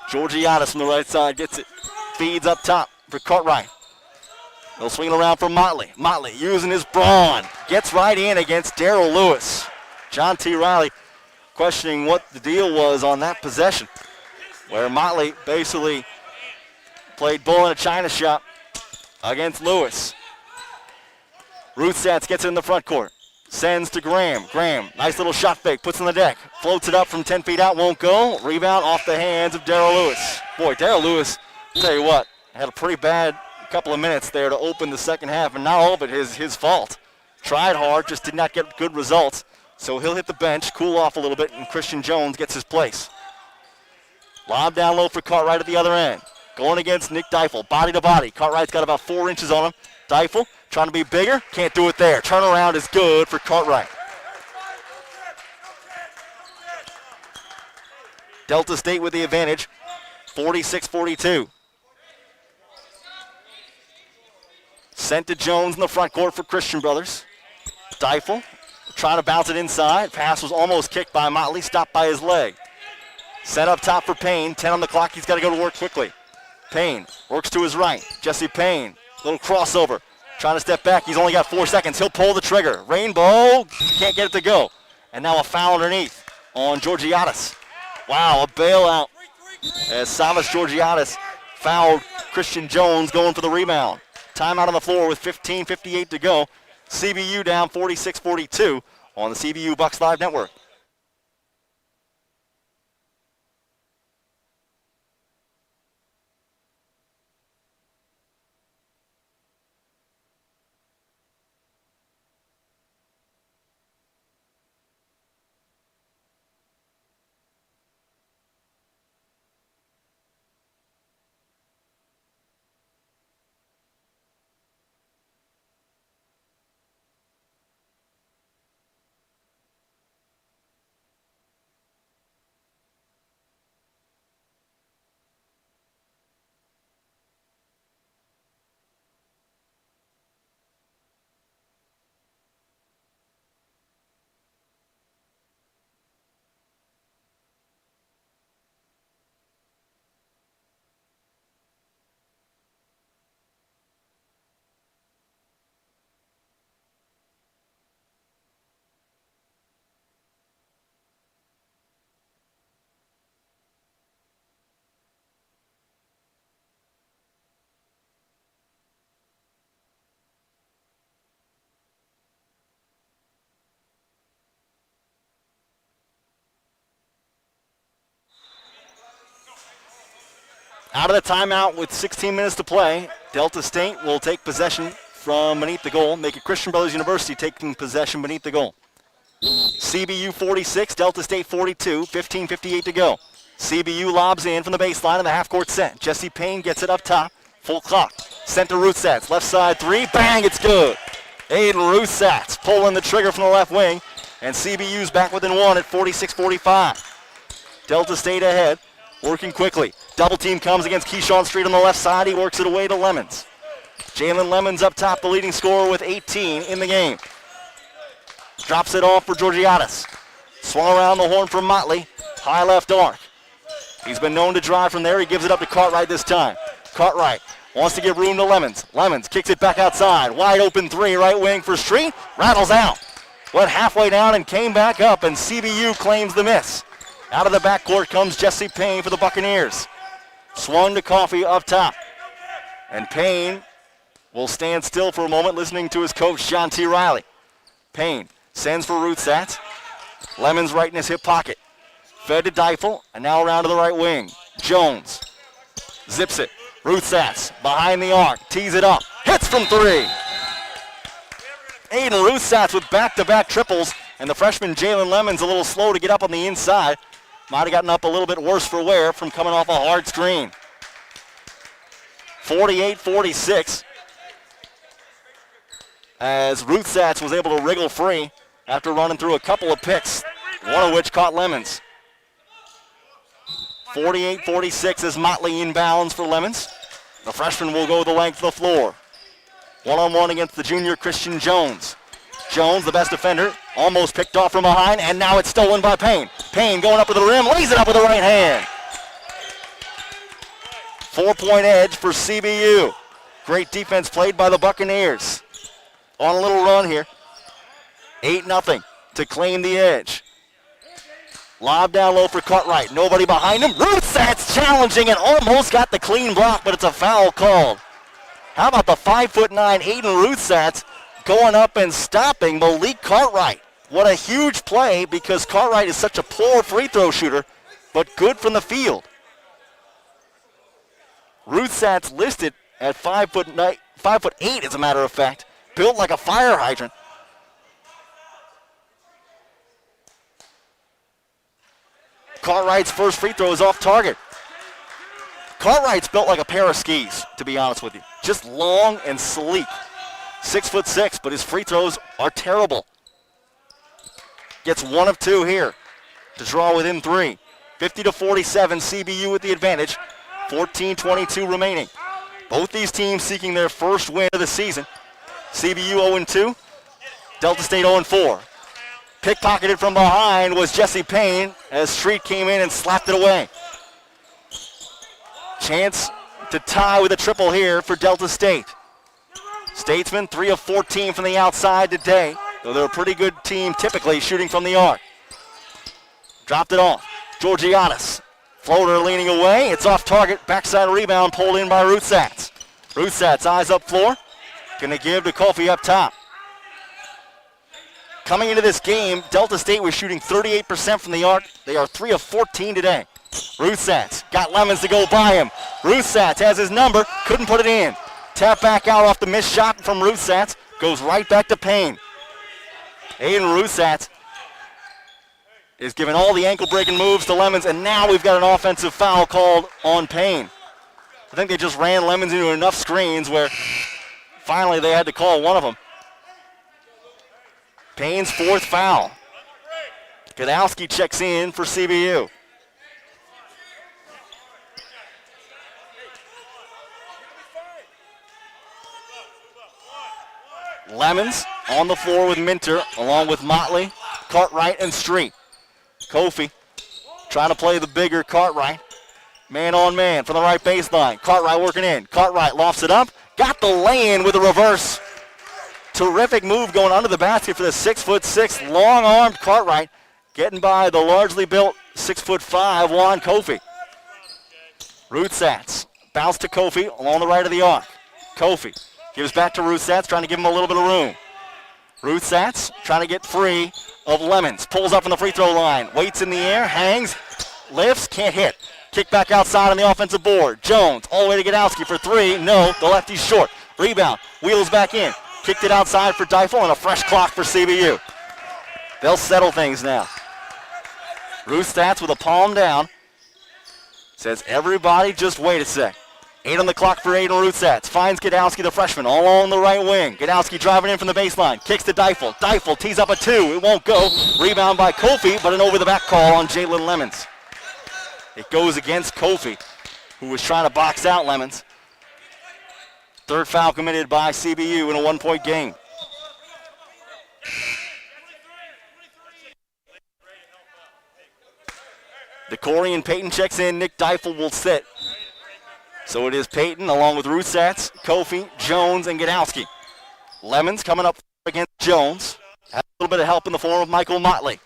Speaker 1: Georgiadis from the right side gets it. Feeds up top for Cartwright. They'll swing it around for Motley. Motley using his brawn. Gets right in against Darrell Lewis. John T. Riley questioning what the deal was on that possession, where Motley basically played bull in a china shop against Lewis. Ruth Satz gets it in the front court. Sends to Graham. Graham, nice little shot fake, puts on the deck. Floats it up from 10 feet out, won't go. Rebound off the hands of Darrell Lewis. Boy, Darrell Lewis, I'll tell you what, had a pretty bad couple of minutes there to open the second half, and not all of it his fault. Tried hard, just did not get good results. So he'll hit the bench, cool off a little bit, and Christian Jones gets his place. Lob down low for Cartwright at the other end. Going against Nick Deifel, body to body. Cartwright's got about 4 inches on him. Deifel trying to be bigger, can't do it there. Turnaround is good for Cartwright. Delta State with the advantage, 46-42. Sent to Jones in the front court for Christian Brothers. Deifel trying to bounce it inside. Pass was almost kicked by Motley, stopped by his leg. Set up top for Payne, 10 on the clock, he's got to go to work quickly. Payne works to his right. Jesse Payne, little crossover. Trying to step back, he's only got 4 seconds. He'll pull the trigger. Rainbow, can't get it to go. And now a foul underneath on Georgiadis. Wow, a bailout as Savas Georgiadis fouled Christian Jones going for the rebound. Timeout on the floor with 15:58 to go. CBU down 46-42 on the CBU Bucks Live Network. Out of the timeout with 16 minutes to play, Delta State will take possession from beneath the goal, make it Christian Brothers University taking possession beneath the goal. CBU 46, Delta State 42, 15:58 to go. CBU lobs in from the baseline in the half-court set. Jesse Payne gets it up top, full clock. Sent to Ruth Satz, left side three, bang, it's good. Aiden Ruth Satz pulling the trigger from the left wing, and CBU's back within one at 46-45. Delta State ahead, working quickly. Double team comes against Keyshawn Street on the left side. He works it away to Lemons. Jalen Lemons up top, the leading scorer with 18 in the game. Drops it off for Georgiadis. Swung around the horn for Motley. High left arc. He's been known to drive from there. He gives it up to Cartwright this time. Cartwright wants to give room to Lemons. Lemons kicks it back outside. Wide open three, right wing for Street. Rattles out. Went halfway down and came back up, and CBU claims the miss. Out of the backcourt comes Jesse Payne for the Buccaneers. Swung to Coffee up top. And Payne will stand still for a moment listening to his coach, John T. Riley. Payne sends for Ruth Satz. Lemons right in his hip pocket. Fed to Deifel, and now around to the right wing. Jones zips it. Ruth Satz behind the arc, tees it up. Hits from three. Aiden Ruth Satz with back-to-back triples, and the freshman Jalen Lemons a little slow to get up on the inside. Might have gotten up a little bit worse for wear from coming off a hard screen. 48-46. As Ruth Satz was able to wriggle free after running through a couple of picks, one of which caught Lemons. 48-46 as Motley inbounds for Lemons. The freshman will go the length of the floor. One-on-one against the junior Christian Jones. Jones, the best defender, almost picked off from behind, and now it's stolen by Payne. Payne going up to the rim, lays it up with the right hand. 4-point edge for CBU. Great defense played by the Buccaneers. On a little run here. 8-0 to claim the edge. Lob down low for Cartwright. Nobody behind him. Ruth Satz challenging and almost got the clean block, but it's a foul called. How about the 5'9" Aiden Ruth Satz going up and stopping Malik Cartwright? What a huge play because Cartwright is such a poor free throw shooter, but good from the field. Ruth Satz listed at 5'8" as a matter of fact. Built like a fire hydrant. Cartwright's first free throw is off target. Cartwright's built like a pair of skis, to be honest with you. Just long and sleek. 6'6", but his free throws are terrible. Gets 1 of 2 here to draw within 3. 50-47, CBU with the advantage. 14:22 remaining. Both these teams seeking their first win of the season. CBU 0-2, Delta State 0-4. Pickpocketed from behind was Jesse Payne as Street came in and slapped it away. Chance to tie with a triple here for Delta State. Statesman 3 of 14 from the outside today, though they're a pretty good team typically shooting from the arc. Dropped it off. Georgiadis. Floater leaning away. It's off target. Backside rebound pulled in by Ruth Satz. Ruth Satz eyes up floor. Going to give to Kofi up top. Coming into this game, Delta State was shooting 38% from the arc. They are 3 of 14 today. Ruth Satz got Lemons to go by him. Ruth Satz has his number, couldn't put it in. Tap back out off the missed shot from Ruth Satz. Goes right back to Payne. Aiden Ruth Satz is giving all the ankle-breaking moves to Lemons, and now we've got an offensive foul called on Payne. I think they just ran Lemons into enough screens where finally they had to call one of them. Payne's 4th foul. Gadowski checks in for CBU. Lemons on the floor with Minter, along with Motley, Cartwright, and Street. Kofi trying to play the bigger Cartwright. Man on man from the right baseline. Cartwright working in. Cartwright lofts it up. Got the lay-in with a reverse. Terrific move going under the basket for the 6'6", long-armed Cartwright, getting by the largely built 6'5" Juan Kofi. Ruth Satz bounce to Kofi along the right of the arc. Kofi gives back to Ruth Satz, trying to give him a little bit of room. Ruth Satz trying to get free of Lemons. Pulls up from the free throw line. Waits in the air, hangs, lifts, can't hit. Kick back outside on the offensive board. Jones all the way to Gadowski for 3. No, the lefty's short. Rebound, wheels back in. Kicked it outside for Deifel and a fresh clock for CBU. They'll settle things now. Ruth Satz with a palm down. Says, everybody just wait a sec. 8 on the clock for Aiden Ruth Satz. Finds Gadowski, the freshman, all on the right wing. Gadowski driving in from the baseline. Kicks to Deifel. Deifel tees up a 2. It won't go. Rebound by Kofi, but an over-the-back call on Jalen Lemons. It goes against Kofi, who was trying to box out Lemons. 3rd foul committed by CBU in a 1-point game. DeCorian Payton checks in. Nick Deifel will sit. So it is Payton along with Ruth Satz, Kofi, Jones, and Gadowski. Lemons coming up against Jones. Has a little bit of help in the form of Michael Motley.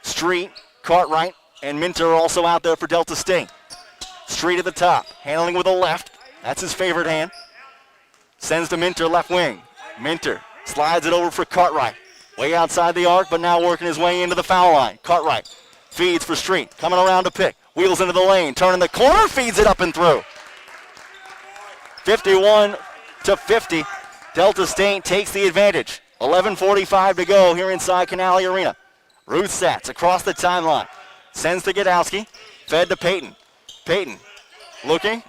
Speaker 1: Street, Cartwright, and Minter also out there for Delta State. Street at the top, handling with a left. That's his favorite hand. Sends to Minter, left wing. Minter slides it over for Cartwright. Way outside the arc, but now working his way into the foul line. Cartwright feeds for Street, coming around to pick. Wheels into the lane, turning the corner, feeds it up and through. 51-50. Delta State takes the advantage. 11:45 to go here inside Canale Arena. Ruth Satz across the timeline. Sends to Godowski. Fed to Peyton. Peyton looking.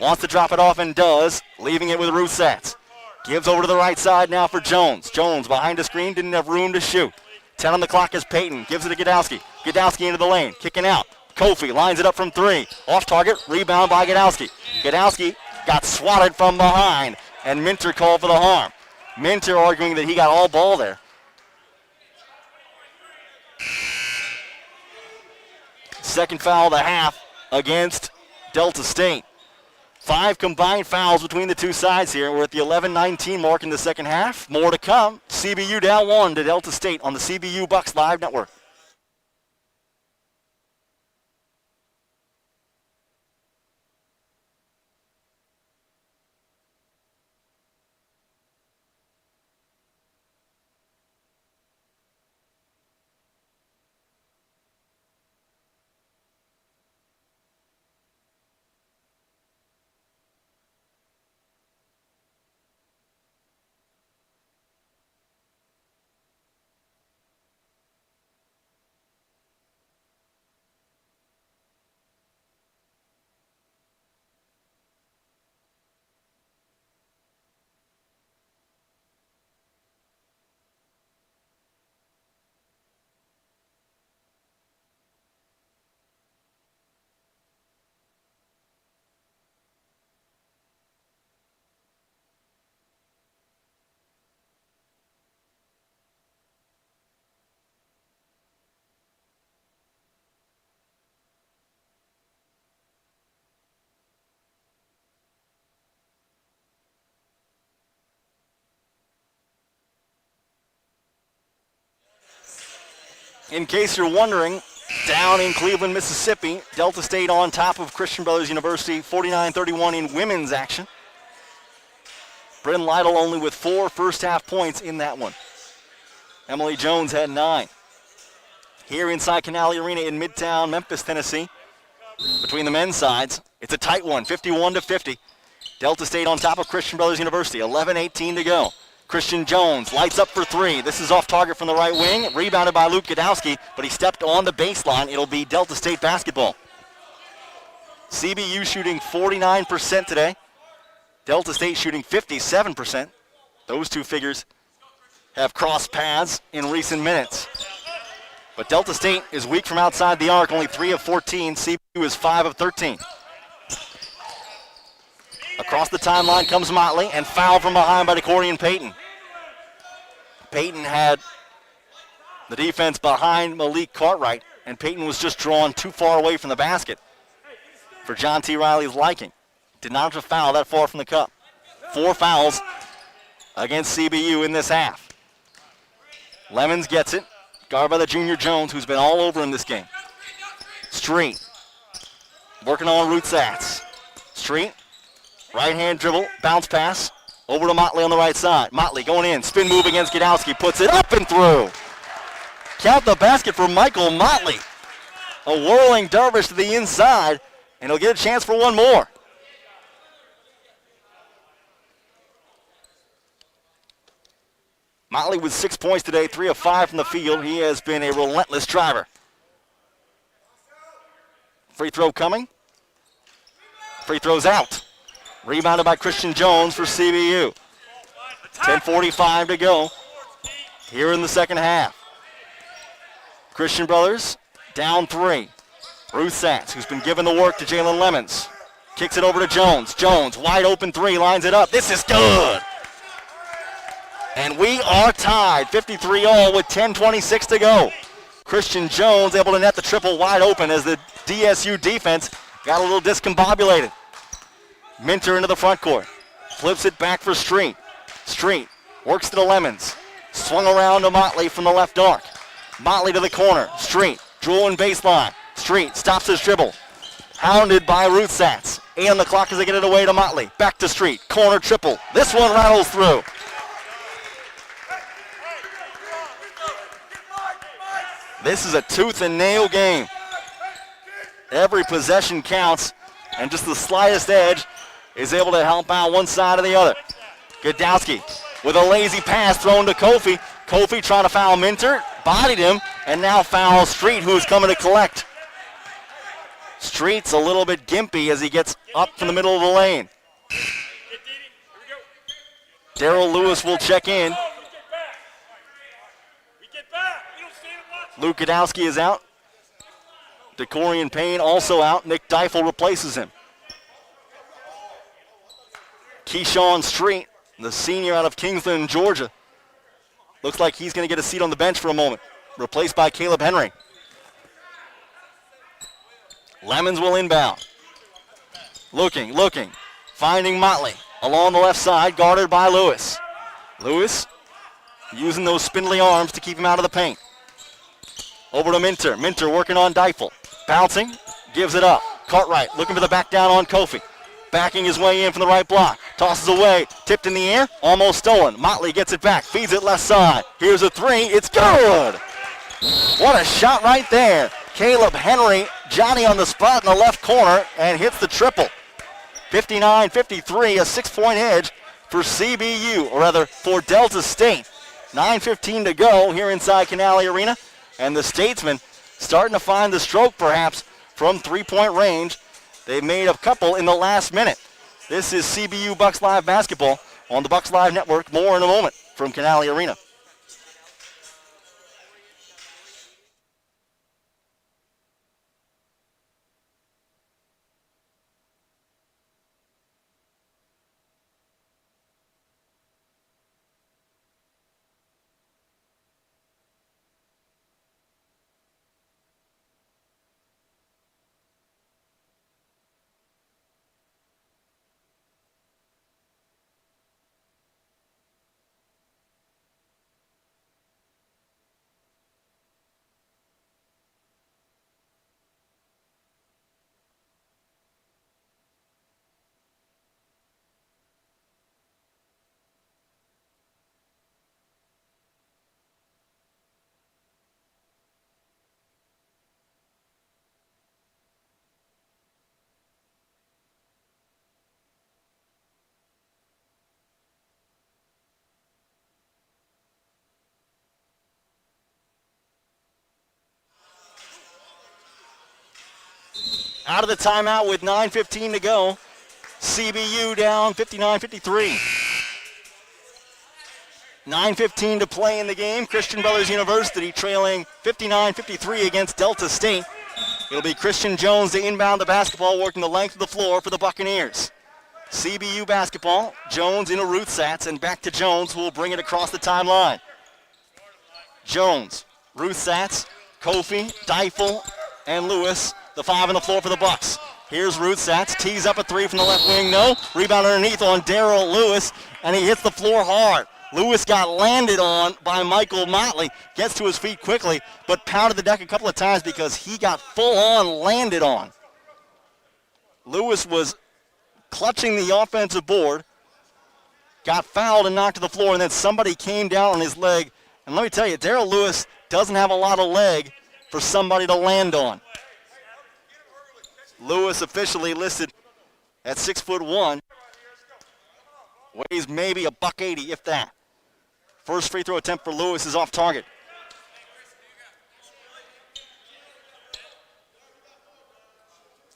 Speaker 1: Wants to drop it off and does, leaving it with Rusatz. Gives over to the right side now for Jones. Jones behind the screen, didn't have room to shoot. 10 on the clock as Peyton gives it to Godowski. Godowski into the lane, kicking out. Kofi lines it up from 3. Off target, rebound by Godowski. Godowski got swatted from behind, and Minter called for the harm. Minter arguing that he got all ball there. Second foul of the half against Delta State. 5 combined fouls between the two sides here. We're at the 11-19 mark in the second half. More to come. CBU down 1 to Delta State on the CBU Bucks Live Network. In case you're wondering, down in Cleveland, Mississippi, Delta State on top of Christian Brothers University, 49-31 in women's action. Bryn Lytle only with 4 first-half points in that one. Emily Jones had 9. Here inside Canale Arena in Midtown, Memphis, Tennessee, between the men's sides, it's a tight one, 51-50. Delta State on top of Christian Brothers University, 11-18 to go. Christian Jones lights up for 3. This is off target from the right wing. Rebounded by Luke Godowski, but he stepped on the baseline. It'll be Delta State basketball. CBU shooting 49% today. Delta State shooting 57%. Those two figures have crossed paths in recent minutes. But Delta State is weak from outside the arc, only 3 of 14. CBU is 5 of 13. Across the timeline comes Motley, and foul from behind by DeCorian Payton. Payton had the defense behind Malik Cartwright, and Payton was just drawn too far away from the basket for John T. Riley's liking. Did not have to foul that far from the cup. 4 fouls against CBU in this half. Lemons gets it, guarded by the junior Jones, who's been all over in this game. Street, working on Rusatz. Street, right-hand dribble, bounce pass, over to Motley on the right side. Motley going in, spin move against Godowski, puts it up and through. Count the basket for Michael Motley. A whirling dervish to the inside, and he'll get a chance for one more. Motley with 6 points today, 3 of 5 from the field. He has been a relentless driver. Free throw coming. Free throw's out. Rebounded by Christian Jones for CBU. 10:45 to go here in the second half. Christian Brothers down 3. Rusatz, who's been given the work to Jalen Lemons. Kicks it over to Jones. Jones, wide open 3, lines it up. This is good. And we are tied, 53-all with 10:26 to go. Christian Jones able to net the triple wide open as the DSU defense got a little discombobulated. Minter into the front court. Flips it back for Street. Street works to the Lemons. Swung around to Motley from the left arc. Motley to the corner. Street, drooling baseline. Street stops his dribble. Hounded by Rusatz. 8 on the clock as they get it away to Motley. Back to Street. Corner triple. This one rattles through. This is a tooth and nail game. Every possession counts, and just the slightest edge is able to help out one side or the other. Godowski with a lazy pass thrown to Kofi. Kofi trying to foul Minter, bodied him, And now foul Street, who's coming to collect. Street's a little bit gimpy as he gets up from the middle of the lane. Daryl Lewis will check in. Luke Godowski is out. DeCorian Payne also out. Nick Deifel replaces him. Keyshawn Street, the senior out of Kingsland, Georgia. Looks like he's going to get a seat on the bench for a moment. Replaced by Caleb Henry. Lemons will inbound. Looking. Finding Motley along the left side, guarded by Lewis. Lewis using those spindly arms to keep him out of the paint. Over to Minter. Minter working on Deifel. Bouncing, gives it up. Cartwright looking for the back down on Kofi. Backing his way in from the right block. Tosses away, tipped in the air, almost stolen. Motley gets it back, feeds it left side. Here's a three, it's good! What a shot right there. Caleb Henry, Johnny on the spot in the left corner, and hits the triple. 59-53, a 6-point edge for CBU, or rather for Delta State. 9:15 to go here inside Canale Arena, and the Statesmen starting to find the stroke perhaps from three-point range. They've made a couple in the last minute. This is CBU Bucks Live basketball on the Bucks Live Network. More in a moment from Canale Arena. Out of the timeout with 9:15 to go. CBU down 59-53. 9:15 to play in the game. Christian Brothers University trailing 59-53 against Delta State. It'll be Christian Jones to inbound the basketball, working the length of the floor for the Buccaneers. CBU basketball, Jones into Ruth Satz, and back to Jones, who will bring it across the timeline. Jones, Ruth Satz, Kofi, Deifel, and Lewis. The five on the floor for the Bucks. Here's Ruth Satz, tees up a three from the left wing, no. Rebound underneath on Daryl Lewis, and he hits the floor hard. Lewis got landed on by Michael Motley, gets to his feet quickly, but pounded the deck a couple of times because he got full on landed on. Lewis was clutching the offensive board, got fouled and knocked to the floor, and then somebody came down on his leg. And let me tell you, Daryl Lewis doesn't have a lot of leg for somebody to land on. Lewis officially listed at 6'1", weighs maybe $180 if that. First free throw attempt for Lewis is off target.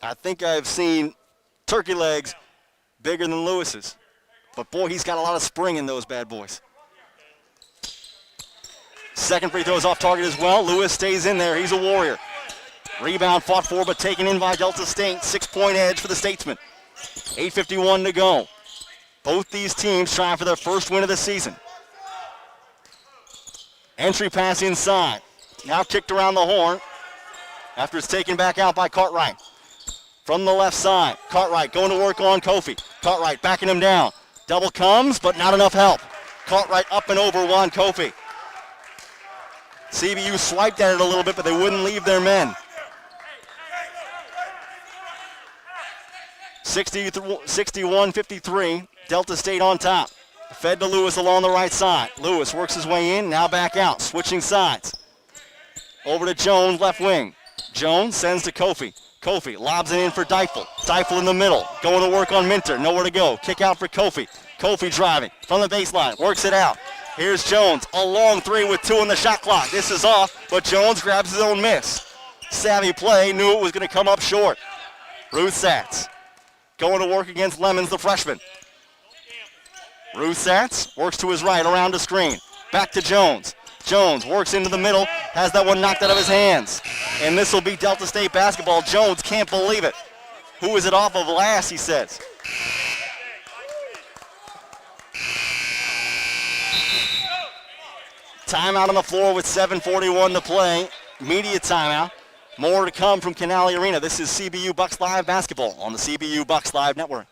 Speaker 1: I think I've seen turkey legs bigger than Lewis's, but boy, he's got a lot of spring in those bad boys. Second free throw is off target as well. Lewis stays in there. He's a warrior. Rebound fought for, but taken in by Delta State. 6-point edge for the Statesmen. 8:51 to go. Both these teams trying for their first win of the season. Entry pass inside. Now kicked around the horn after it's taken back out by Cartwright. From the left side, Cartwright going to work on Kofi. Cartwright backing him down. Double comes, but not enough help. Cartwright up and over Juan Kofi. CBU swiped at it a little bit, but they wouldn't leave their men. 61-53, Delta State on top. Fed to Lewis along the right side. Lewis works his way in, now back out, switching sides. Over to Jones, left wing. Jones sends to Kofi. Kofi lobs it in for Deifel. Deifel in the middle, going to work on Minter, nowhere to go. Kick out for Kofi. Kofi driving from the baseline, works it out. Here's Jones, a long three with 2 on the shot clock. This is off, but Jones grabs his own miss. Savvy play, knew it was going to come up short. Ruth Satz going to work against Lemons, the freshman. Ruth Satz works to his right around the screen. Back to Jones. Jones works into the middle, has that one knocked out of his hands. And this will be Delta State basketball. Jones can't believe it. Who is it off of last, he says. Timeout on the floor with 7:41 to play. Media timeout. More to come from Canale Arena. This is CBU Bucks Live basketball on the CBU Bucks Live Network.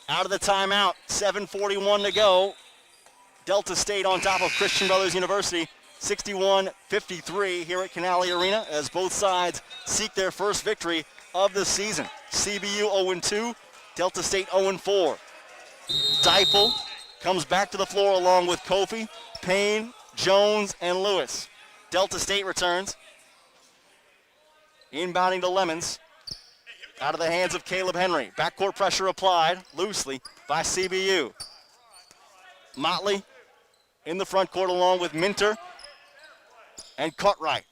Speaker 1: Out of the timeout, 7:41 to go. Delta State on top of Christian Brothers University, 61-53 here at Canale Arena as both sides seek their first victory of the season. CBU 0-2, Delta State 0-4. Deifel comes back to the floor along with Kofi, Payne, Jones, and Lewis. Delta State returns. Inbounding to Lemons. Out of the hands of Caleb Henry. Backcourt pressure applied loosely by CBU. Motley in the front court along with Minter and Cutright.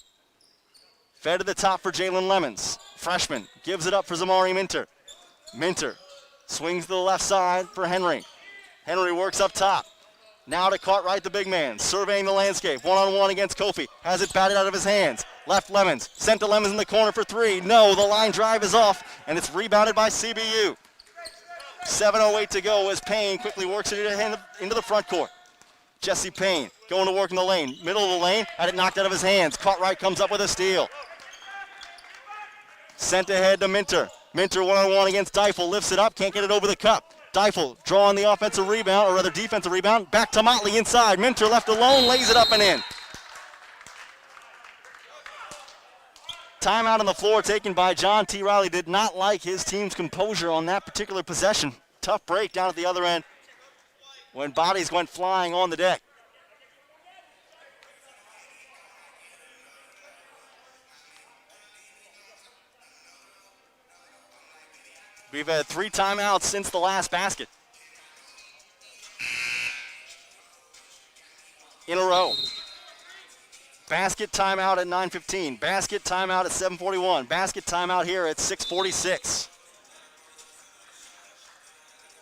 Speaker 1: Fed to the top for Jalen Lemons. Freshman gives it up for Zamari Minter. Minter swings to the left side for Henry. Henry works up top. Now to Cartwright, the big man, surveying the landscape. One-on-one against Kofi. Has it batted out of his hands. Left Lemons. Sent to Lemons in the corner for 3. No, the line drive is off, and it's rebounded by CBU. 7:08 to go as Payne quickly works it into the front court. Jesse Payne going to work in the lane. Middle of the lane, had it knocked out of his hands. Cartwright comes up with a steal. Sent ahead to Minter. Minter one-on-one against Deifel. Lifts it up, can't get it over the cup. Deifel drawing the offensive rebound, or rather defensive rebound. Back to Motley inside. Minter left alone, lays it up and in. Timeout on the floor taken by John T. Riley. Did not like his team's composure on that particular possession. Tough break down at the other end when bodies went flying on the deck. We've had 3 timeouts since the last basket. In a row. Basket timeout at 9:15. Basket timeout at 7:41. Basket timeout here at 6:46.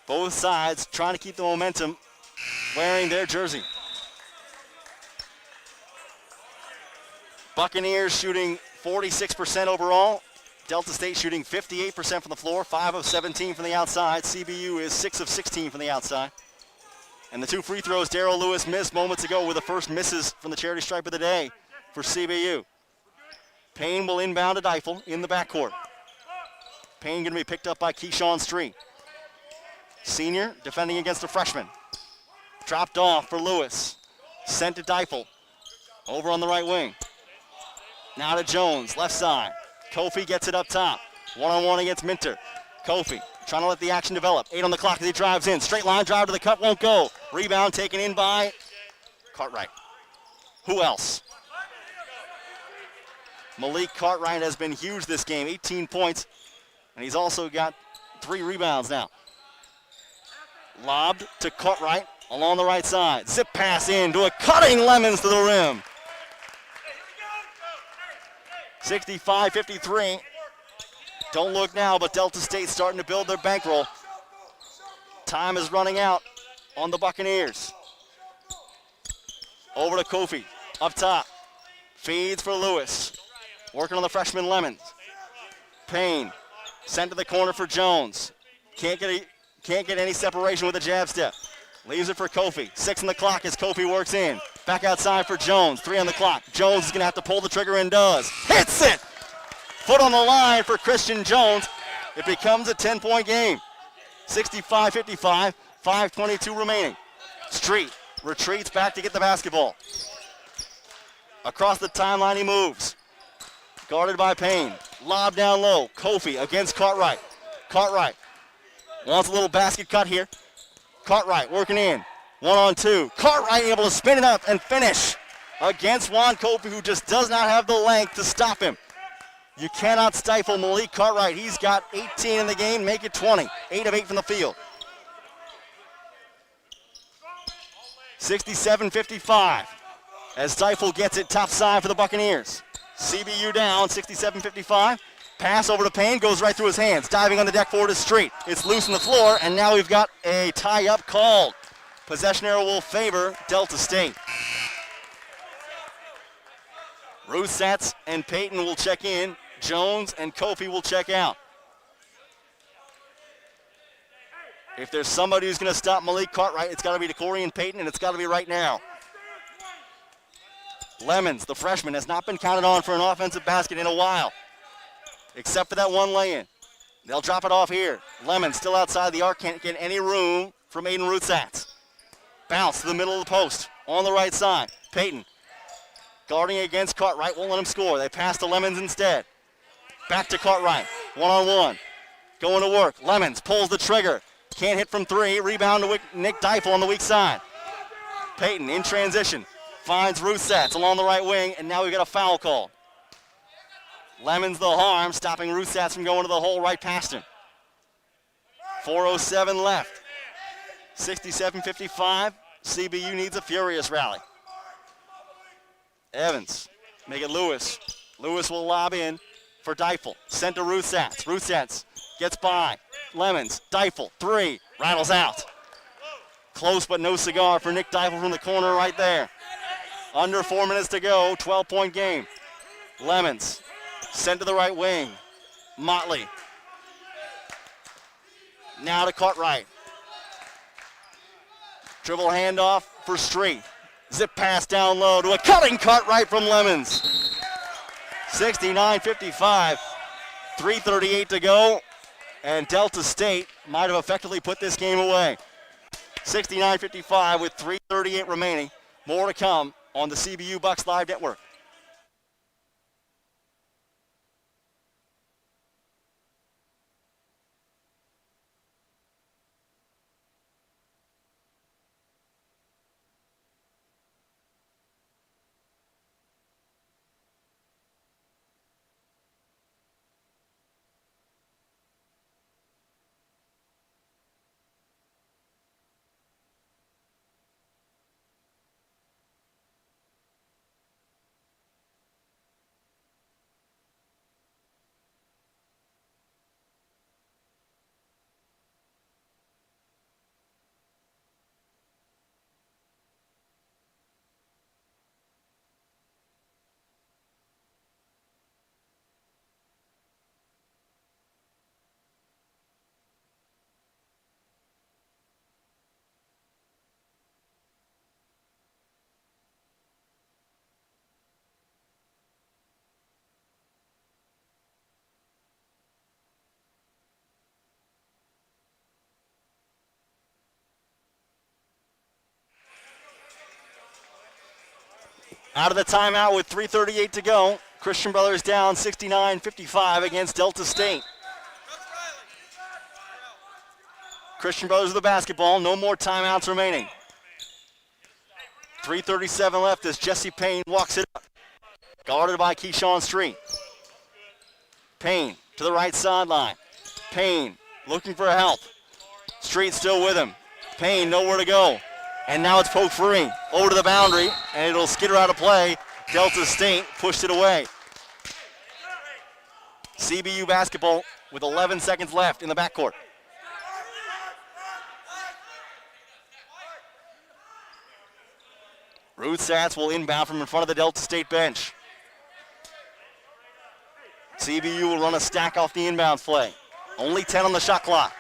Speaker 1: Both sides trying to keep the momentum wearing their jersey. Buccaneers shooting 46% overall. Delta State shooting 58% from the floor, 5 of 17 from the outside. CBU is 6 of 16 from the outside. And the 2 free throws Darrell Lewis missed moments ago were the first misses from the charity stripe of the day for CBU. Payne will inbound to Deifel in the backcourt. Payne going to be picked up by Keyshawn Street. Senior defending against a freshman. Dropped off for Lewis. Sent to Deifel. Over on the right wing. Now to Jones, left side. Kofi gets it up top. One-on-one against Minter. Kofi trying to let the action develop. 8 on the clock as he drives in. Straight line drive to the cup, won't go. Rebound taken in by Cartwright. Who else? Malik Cartwright has been huge this game, 18 points. And he's also got 3 rebounds now. Lobbed to Cartwright along the right side. Zip pass in to a cutting Lemons to the rim. 65-53. Don't look now, but Delta State's starting to build their bankroll. Time is running out on the Buccaneers. Over to Kofi, up top. Feeds for Lewis. Working on the freshman Lemons. Payne, sent to the corner for Jones. Can't get any separation with a jab step. Leaves it for Kofi. 6 on the clock as Kofi works in. Back outside for Jones. 3 on the clock. Jones is going to have to pull the trigger and does. Hits it! Foot on the line for Christian Jones. It becomes a 10-point game. 65-55, 5:22 remaining. Street retreats back to get the basketball. Across the timeline he moves. Guarded by Payne. Lob down low. Kofi against Cartwright. Cartwright wants a little basket cut here. Cartwright working in. 1-on-2. Cartwright able to spin it up and finish against Juan Kofi, who just does not have the length to stop him. You cannot stifle Malik Cartwright. He's got 18 in the game, make it 20. 8 of 8 from the field. 67-55 as Stifle gets it top side for the Buccaneers. CBU down, 67-55. Pass over to Payne, goes right through his hands. Diving on the deck forward is Street. It's loose on the floor, and now we've got a tie-up called. Possession arrow will favor Delta State. Rusatz and Payton will check in. Jones and Kofi will check out. If there's somebody who's going to stop Malik Cartwright, it's got to be Decorian Payton, and it's got to be right now. Lemons, the freshman, has not been counted on for an offensive basket in a while, except for that one lay-in. They'll drop it off here. Lemons still outside the arc, can't get any room from Aiden Rusatz. Bounce to the middle of the post on the right side. Payton guarding against Cartwright, won't let him score. They pass to Lemons instead. Back to Cartwright, 1-on-1. Going to work. Lemons pulls the trigger. Can't hit from 3. Rebound to Nick Deifel on the weak side. Payton in transition. Finds Rusatz along the right wing, and now we've got a foul call. Lemons the harm, stopping Rusatz from going to the hole right past him. 4:07 left. 67-55. CBU needs a furious rally. Evans, make it Lewis. Lewis will lob in for Deifel. Sent to Rusatz. Rusatz gets by. Lemons, Deifel, 3, rattles out. Close but no cigar for Nick Deifel from the corner right there. Under 4 minutes to go, 12-point game. Lemons, sent to the right wing. Motley. Now to Cartwright. Dribble handoff for Street. Zip pass down low to a cutting Cartwright from Lemons. 69-55, 3:38 to go, and Delta State might have effectively put this game away. 69-55 with 3:38 remaining. More to come on the CBU Bucks Live Network. Out of the timeout with 3:38 to go. Christian Brothers down 69-55 against Delta State. Christian Brothers with the basketball. No more timeouts remaining. 3:37 left as Jesse Payne walks it up. Guarded by Keyshawn Street. Payne to the right sideline. Payne looking for help. Street still with him. Payne nowhere to go. And now it's poke free. Over to the boundary, and it'll skitter out of play. Delta State pushed it away. CBU basketball with 11 seconds left in the backcourt. Ruth Satz will inbound from in front of the Delta State bench. CBU will run a stack off the inbound play. Only 10 on the shot clock.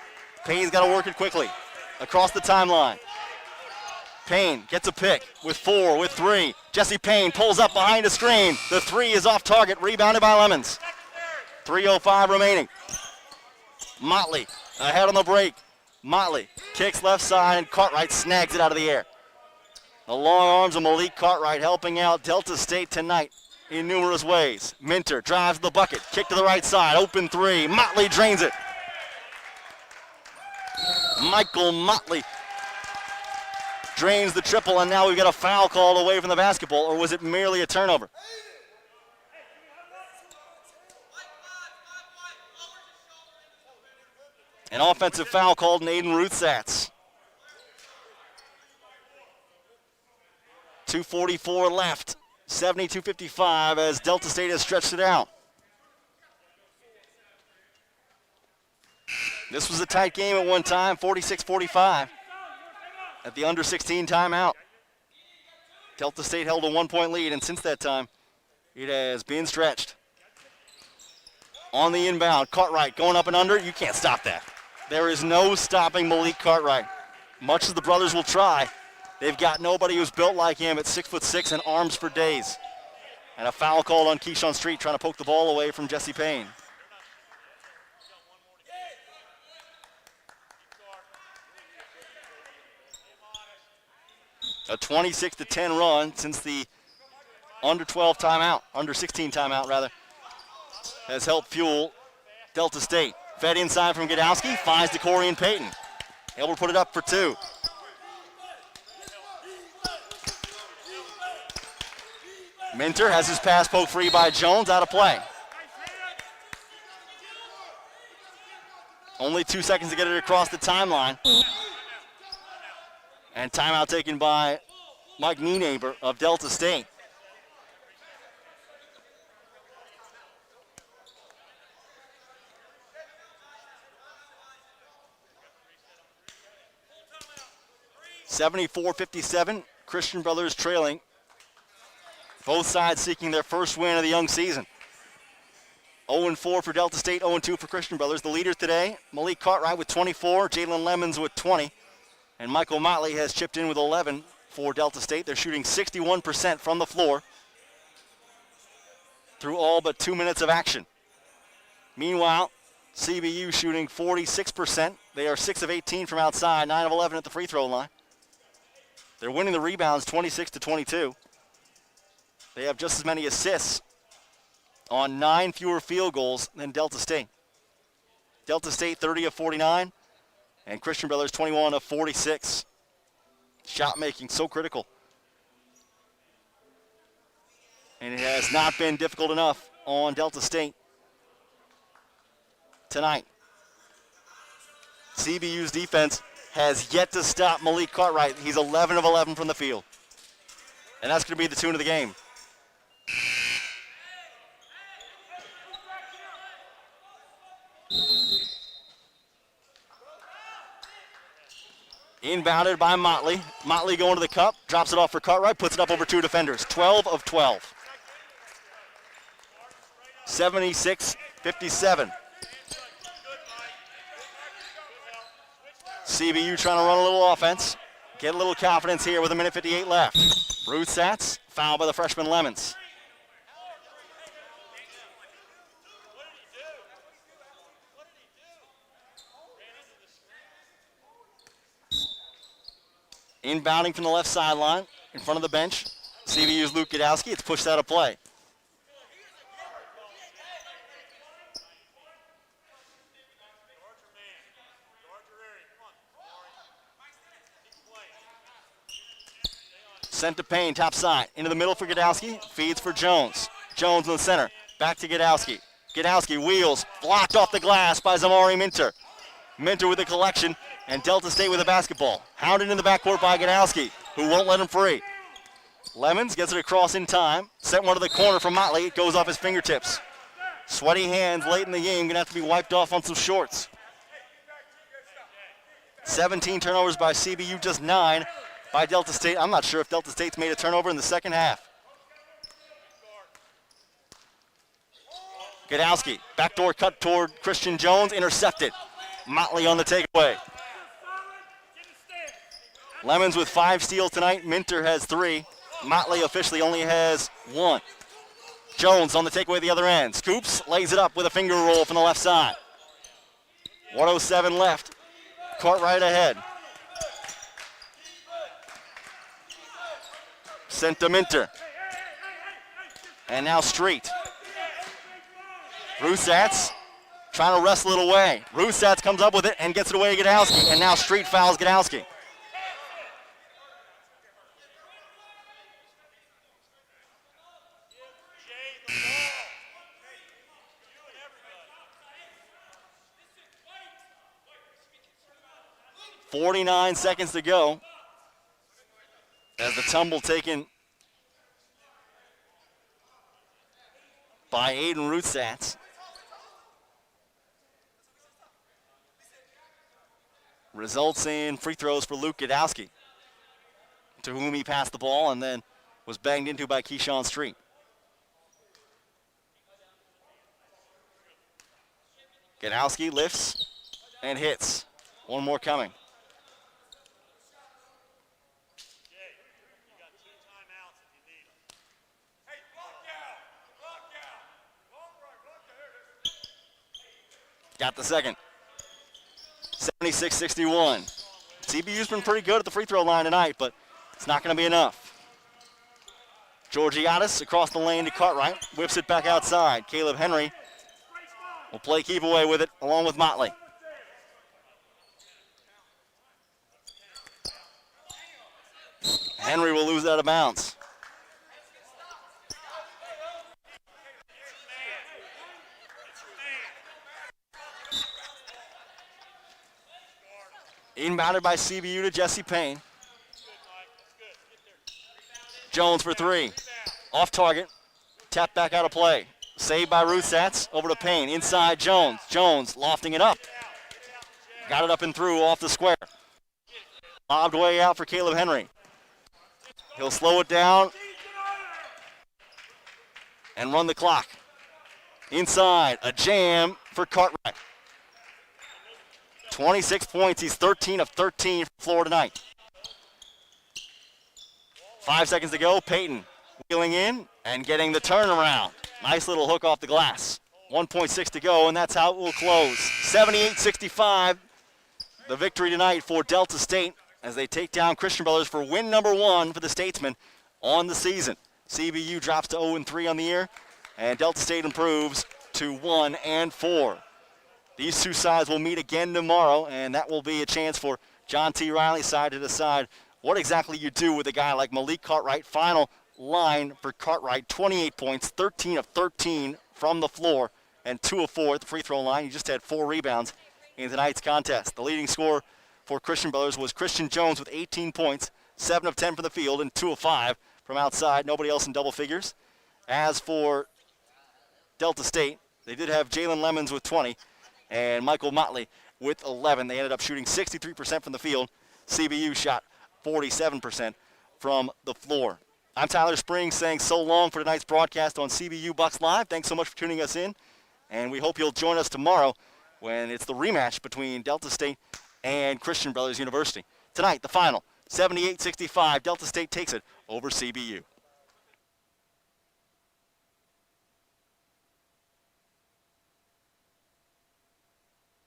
Speaker 1: Payne's got to work it quickly. Across the timeline. Payne gets a pick with 4, with 3. Jesse Payne pulls up behind a screen. The 3 is off target, rebounded by Lemons. 3:05 remaining. Motley ahead on the break. Motley kicks left side and Cartwright snags it out of the air. The long arms of Malik Cartwright helping out Delta State tonight in numerous ways. Minter drives the bucket, kick to the right side, open 3. Motley drains it. Michael Motley drains the triple, and now we've got a foul called away from the basketball, or was it merely a turnover? An offensive foul called on Aiden Ruthsatz. 2:44 left, 72-55 as Delta State has stretched it out. This was a tight game at one time, 46-45 at the under 16 timeout. Delta State held a 1-point lead, and since that time, it has been stretched. On the inbound, Cartwright going up and under. You can't stop that. There is no stopping Malik Cartwright. Much as the brothers will try, they've got nobody who's built like him at 6'6" and arms for days. And a foul called on Keyshawn Street trying to poke the ball away from Jesse Payne. A 26-10 run since the under 12 timeout, under 16 timeout rather, has helped fuel Delta State. Fed inside from Godowski, finds DeCorian Payton. Able to put it up for 2. Minter has his pass poked free by Jones, out of play. Only 2 seconds to get it across the timeline. And timeout taken by Mike Nienaber of Delta State. (74-57), Christian Brothers trailing. Both sides seeking their first win of the young season. 0-4 for Delta State, 0-2 for Christian Brothers. The leaders today, Malik Cartwright with 24, Jalen Lemons with 20, and Michael Motley has chipped in with 11 for Delta State. They're shooting 61% from the floor through all but 2 minutes of action. Meanwhile, CBU shooting 46%. They are 6 of 18 from outside, 9 of 11 at the free throw line. They're winning the rebounds 26-22. They have just as many assists on 9 fewer field goals than Delta State. Delta State 30 of 49, and Christian Brothers 21 of 46. Shot making so critical. And it has not been difficult enough on Delta State tonight. CBU's defense has yet to stop Malik Cartwright. He's 11 of 11 from the field. And that's going to be the tune of the game. Inbounded by Motley. Motley going to the cup, drops it off for Cartwright, puts it up over 2 defenders. 12 of 12. 76-57. CBU trying to run a little offense. Get a little confidence here with 1:58 left. Ruth Satz, fouled by the freshman Lemons. Inbounding from the left sideline, in front of the bench, CBU's Luke Godowski. It's pushed out of play. Sent to Payne, top side, into the middle for Godowski, feeds for Jones. Jones in the center, back to Godowski. Godowski wheels, blocked off the glass by Zamari Minter. Minter with the collection, and Delta State with the basketball. Hounded in the backcourt by Godowski, who won't let him free. Lemons gets it across in time, sent one to the corner from Motley, it goes off his fingertips. Sweaty hands late in the game, going to have to be wiped off on some shorts. 17 turnovers by CBU, just 9 by Delta State. I'm not sure if Delta State's made a turnover in the second half. Gadowski, backdoor cut toward Christian Jones, intercepted. Motley on the takeaway. Lemons with 5 steals tonight. Minter has 3. Motley officially only has 1. Jones on the takeaway the other end. Scoops, lays it up with a finger roll from the left side. 1:07 left. Cartwright ahead. Sent to Minter. And now Street. Rusatz trying to wrestle it away. Rusatz comes up with it and gets it away to Gadowski. And now Street fouls Gadowski. .49 seconds to go as the tumble taken by Aiden Rusatz. Results in free throws for Luke Gadowski, to whom he passed the ball and then was banged into by Keyshawn Street. Gadowski lifts and hits. One more coming. Got the second. 76-61. CBU's been pretty good at the free throw line tonight, but it's not going to be enough. Georgiadis across the lane to Cartwright. Whips it back outside. Caleb Henry will play keep away with it along with Motley. Henry will lose out of bounds. Inbounded by CBU to Jesse Payne. Jones for 3. Off target. Tap back out of play. Saved by Rusatz. Over to Payne. Inside Jones. Jones lofting it up. Got it up and through off the square. Lobbed way out for Caleb Henry. He'll slow it down and run the clock. Inside. A jam for Cartwright. 26 points. He's 13 of 13 from the floor tonight. 5 seconds to go. Payton wheeling in and getting the turnaround. Nice little hook off the glass. 1.6 to go, and that's how it will close. 78-65, the victory tonight for Delta State as they take down Christian Brothers for win number 1 for the Statesmen on the season. CBU drops to 0-3 on the year, and Delta State improves to 1-4. These two sides will meet again tomorrow, and that will be a chance for John T. Riley's side to decide what exactly you do with a guy like Malik Cartwright. Final line for Cartwright, 28 points, 13 of 13 from the floor, and 2 of 4 at the free throw line. He just had 4 rebounds in tonight's contest. The leading scorer for Christian Brothers was Christian Jones with 18 points, 7 of 10 from the field, and 2 of 5 from outside. Nobody else in double figures. As for Delta State, they did have Jalen Lemons with 20 and Michael Motley with 11. They ended up shooting 63% from the field. CBU shot 47% from the floor. I'm Tyler Springs saying so long for tonight's broadcast on CBU Bucks Live. Thanks so much for tuning us in, and we hope you'll join us tomorrow when it's the rematch between Delta State and Christian Brothers University. Tonight, the final, 78-65. Delta State takes it over CBU.